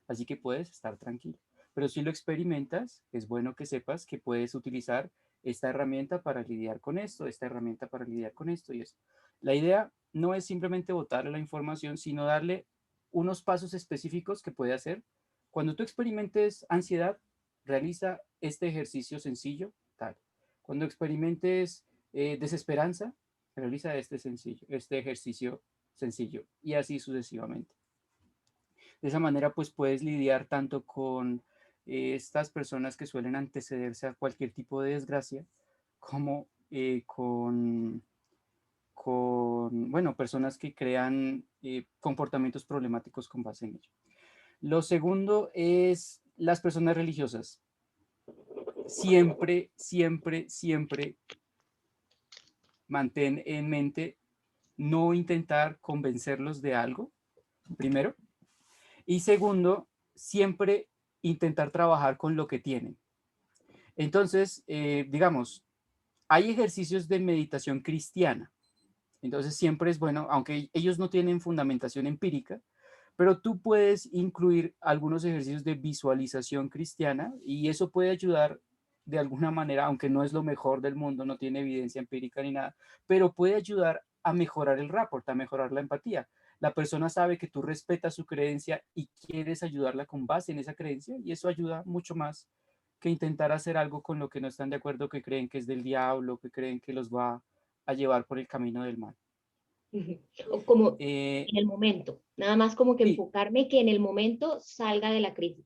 Así que puedes estar tranquilo. Pero si lo experimentas, es bueno que sepas que puedes utilizar esta herramienta para lidiar con esto, esta herramienta para lidiar con esto y esto. La idea no es simplemente botarle la información, sino darle unos pasos específicos que puede hacer. Cuando tú experimentes ansiedad, realiza este ejercicio sencillo, tal. Cuando experimentes desesperanza, realiza este ejercicio sencillo y así sucesivamente. De esa manera, pues puedes lidiar tanto con estas personas que suelen antecederse a cualquier tipo de desgracia, como bueno, personas que crean comportamientos problemáticos con base en ello. Lo segundo es las personas religiosas. Siempre, siempre, siempre mantén en mente no intentar convencerlos de algo, primero. Y segundo, siempre intentar trabajar con lo que tienen. Entonces, digamos, hay ejercicios de meditación cristiana. Entonces, siempre es bueno, aunque ellos no tienen fundamentación empírica, pero tú puedes incluir algunos ejercicios de visualización cristiana y eso puede ayudar de alguna manera, aunque no es lo mejor del mundo, no tiene evidencia empírica ni nada, pero puede ayudar a mejorar el rapport, a mejorar la empatía. La persona sabe que tú respetas su creencia y quieres ayudarla con base en esa creencia y eso ayuda mucho más que intentar hacer algo con lo que no están de acuerdo, que creen que es del diablo, que creen que los va a llevar por el camino del mal. O como en el momento, nada más como que Sí, enfocarme que en el momento salga de la crisis.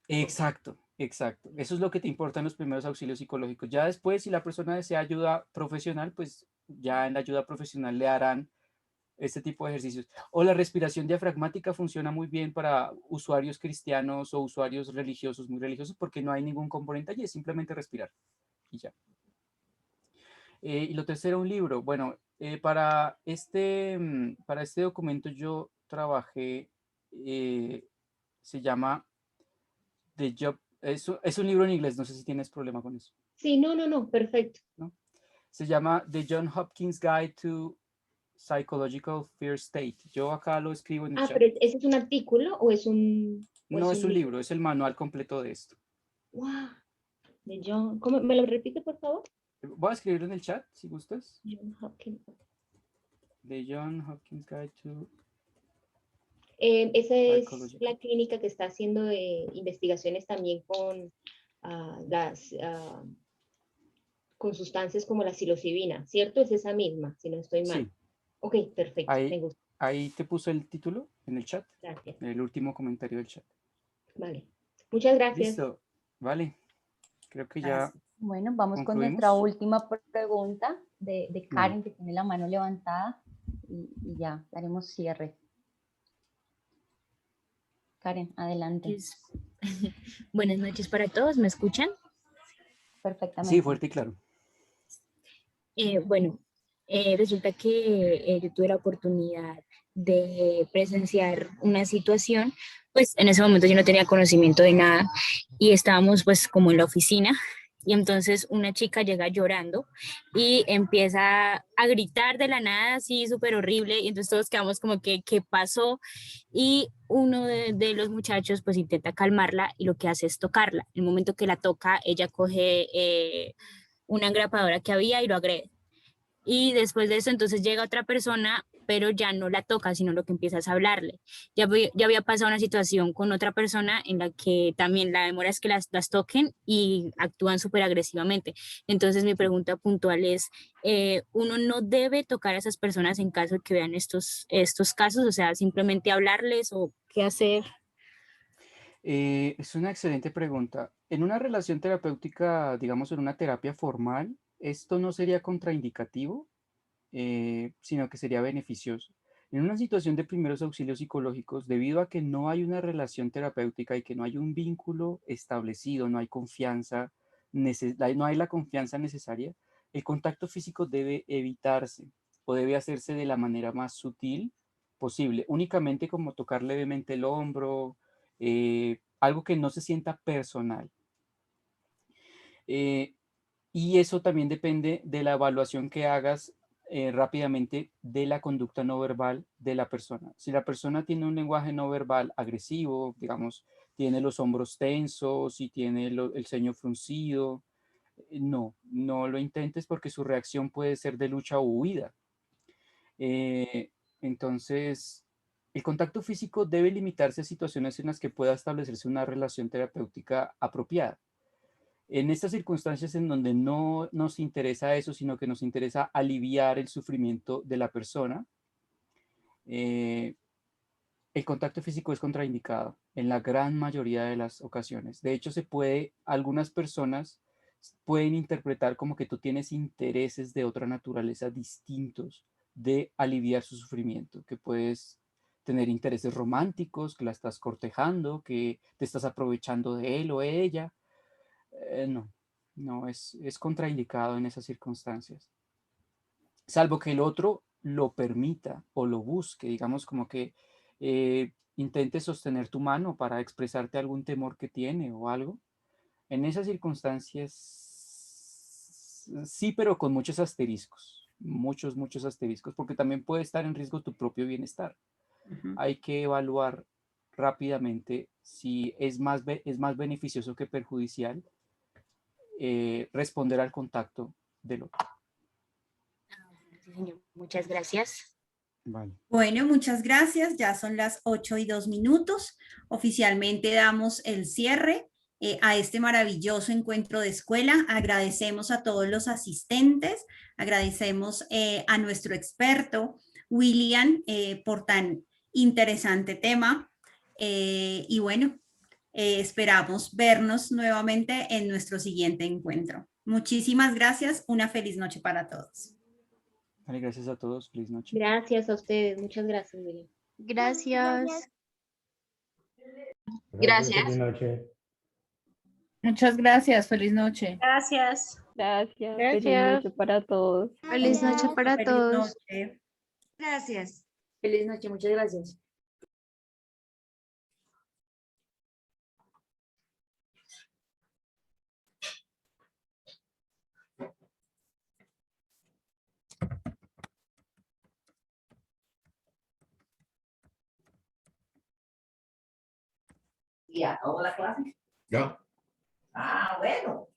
exacto, exacto. Eso es lo que te importa en los primeros auxilios psicológicos. Ya después, si la persona desea ayuda profesional, pues ya en la ayuda profesional le harán este tipo de ejercicios. O la respiración diafragmática funciona muy bien para usuarios cristianos o usuarios religiosos, muy religiosos, porque no hay ningún componente allí, es simplemente respirar y ya. Y lo tercero, un libro. Bueno, para este documento yo trabajé, se llama The Job, es un libro en inglés, no sé si tienes problema con eso, Sí, no, perfecto. ¿no? Se llama The John Hopkins Guide to Psychological Fear State. Yo acá lo escribo en el Ah, chat. pero ¿ese es un artículo o No es es un un libro? libro, es el manual completo de esto. Wow, de John, ¿cómo? ¿Me lo repite, por favor? Voy a escribirlo en el chat, si gustas. John Hopkins. The John Hopkins Guide to Esa es Psychological. la clínica que está haciendo investigaciones también con con sustancias como la psilocibina, ¿cierto? Es esa misma, si no estoy mal. Sí, Ok, perfecto, me gusta. ahí te puse el título en el chat, Gracias. el último comentario del chat. Vale. Muchas gracias. Listo, vale. Creo que ya Gracias. Bueno, vamos con nuestra concluimos. última pregunta de Vale. Karen, que tiene la mano levantada, y ya daremos cierre. Karen, adelante. Buenas noches para todos, ¿me escuchan? Perfectamente. Sí, fuerte y claro. Bueno, resulta que yo tuve la oportunidad de presenciar una situación, pues en ese momento yo no tenía conocimiento de nada y estábamos pues como en la oficina y entonces una chica llega llorando y empieza a gritar de la nada así súper horrible y entonces todos quedamos como que ¿qué pasó? Y uno de los muchachos pues intenta calmarla y lo que hace es tocarla. En el momento que la toca, ella coge una engrapadora que había y lo agrede. Y después de eso, entonces llega otra persona, pero ya no la toca, sino lo que empieza es hablarle. Ya había pasado una situación con otra persona en la que también la demora es que las toquen y actúan súper agresivamente. Entonces mi pregunta puntual es, ¿uno no debe tocar a esas personas en caso de que vean estos casos? O sea, simplemente hablarles o qué hacer. Es una excelente pregunta. En una relación terapéutica, digamos en una terapia formal, esto no sería contraindicativo, sino que sería beneficioso. En una situación de primeros auxilios psicológicos, debido a que no hay una relación terapéutica y que no hay un vínculo establecido, no hay confianza, no hay la confianza necesaria, el contacto físico debe evitarse o debe hacerse de la manera más sutil posible, únicamente como tocar levemente el hombro, algo que no se sienta personal. Eh, y eso también depende de la evaluación que hagas rápidamente de la conducta no verbal de la persona. Si la persona tiene un lenguaje no verbal agresivo, digamos, tiene los hombros tensos y tiene el ceño fruncido, no lo intentes porque su reacción puede ser de lucha o huida. Entonces, el contacto físico debe limitarse a situaciones en las que pueda establecerse una relación terapéutica apropiada. En estas circunstancias en donde no nos interesa eso, sino que nos interesa aliviar el sufrimiento de la persona, el contacto físico es contraindicado en la gran mayoría de las ocasiones. De hecho, algunas personas pueden interpretar como que tú tienes intereses de otra naturaleza distintos de aliviar su sufrimiento, que puedes tener intereses románticos, que la estás cortejando, que te estás aprovechando de él o ella. No, es contraindicado en esas circunstancias. Salvo que el otro lo permita o lo busque, digamos como que intente sostener tu mano para expresarte algún temor que tiene o algo. En esas circunstancias, sí, pero con muchos asteriscos, muchos asteriscos, porque también puede estar en riesgo tu propio bienestar. Hay que evaluar rápidamente si es más beneficioso que perjudicial responder al contacto del otro. Sí, señor. Muchas gracias. Vale. Bueno, muchas gracias. Ya son las 8:02. Oficialmente damos el cierre a este maravilloso encuentro de escuela. Agradecemos a todos los asistentes, agradecemos a nuestro experto, William, por tan interesante tema. Y bueno, esperamos vernos nuevamente en nuestro siguiente encuentro. Muchísimas gracias. Una feliz noche para todos. Vale, gracias a todos. Feliz noche. Gracias a ustedes, muchas gracias, William. Gracias. Gracias. Feliz noche. Muchas gracias. Feliz noche. Gracias. Gracias. Feliz Gracias. noche para todos. Feliz noche para Feliz todos. noche. Gracias. Feliz noche, muchas gracias. ¿Ya acabó la clase? Ya. Ah, bueno.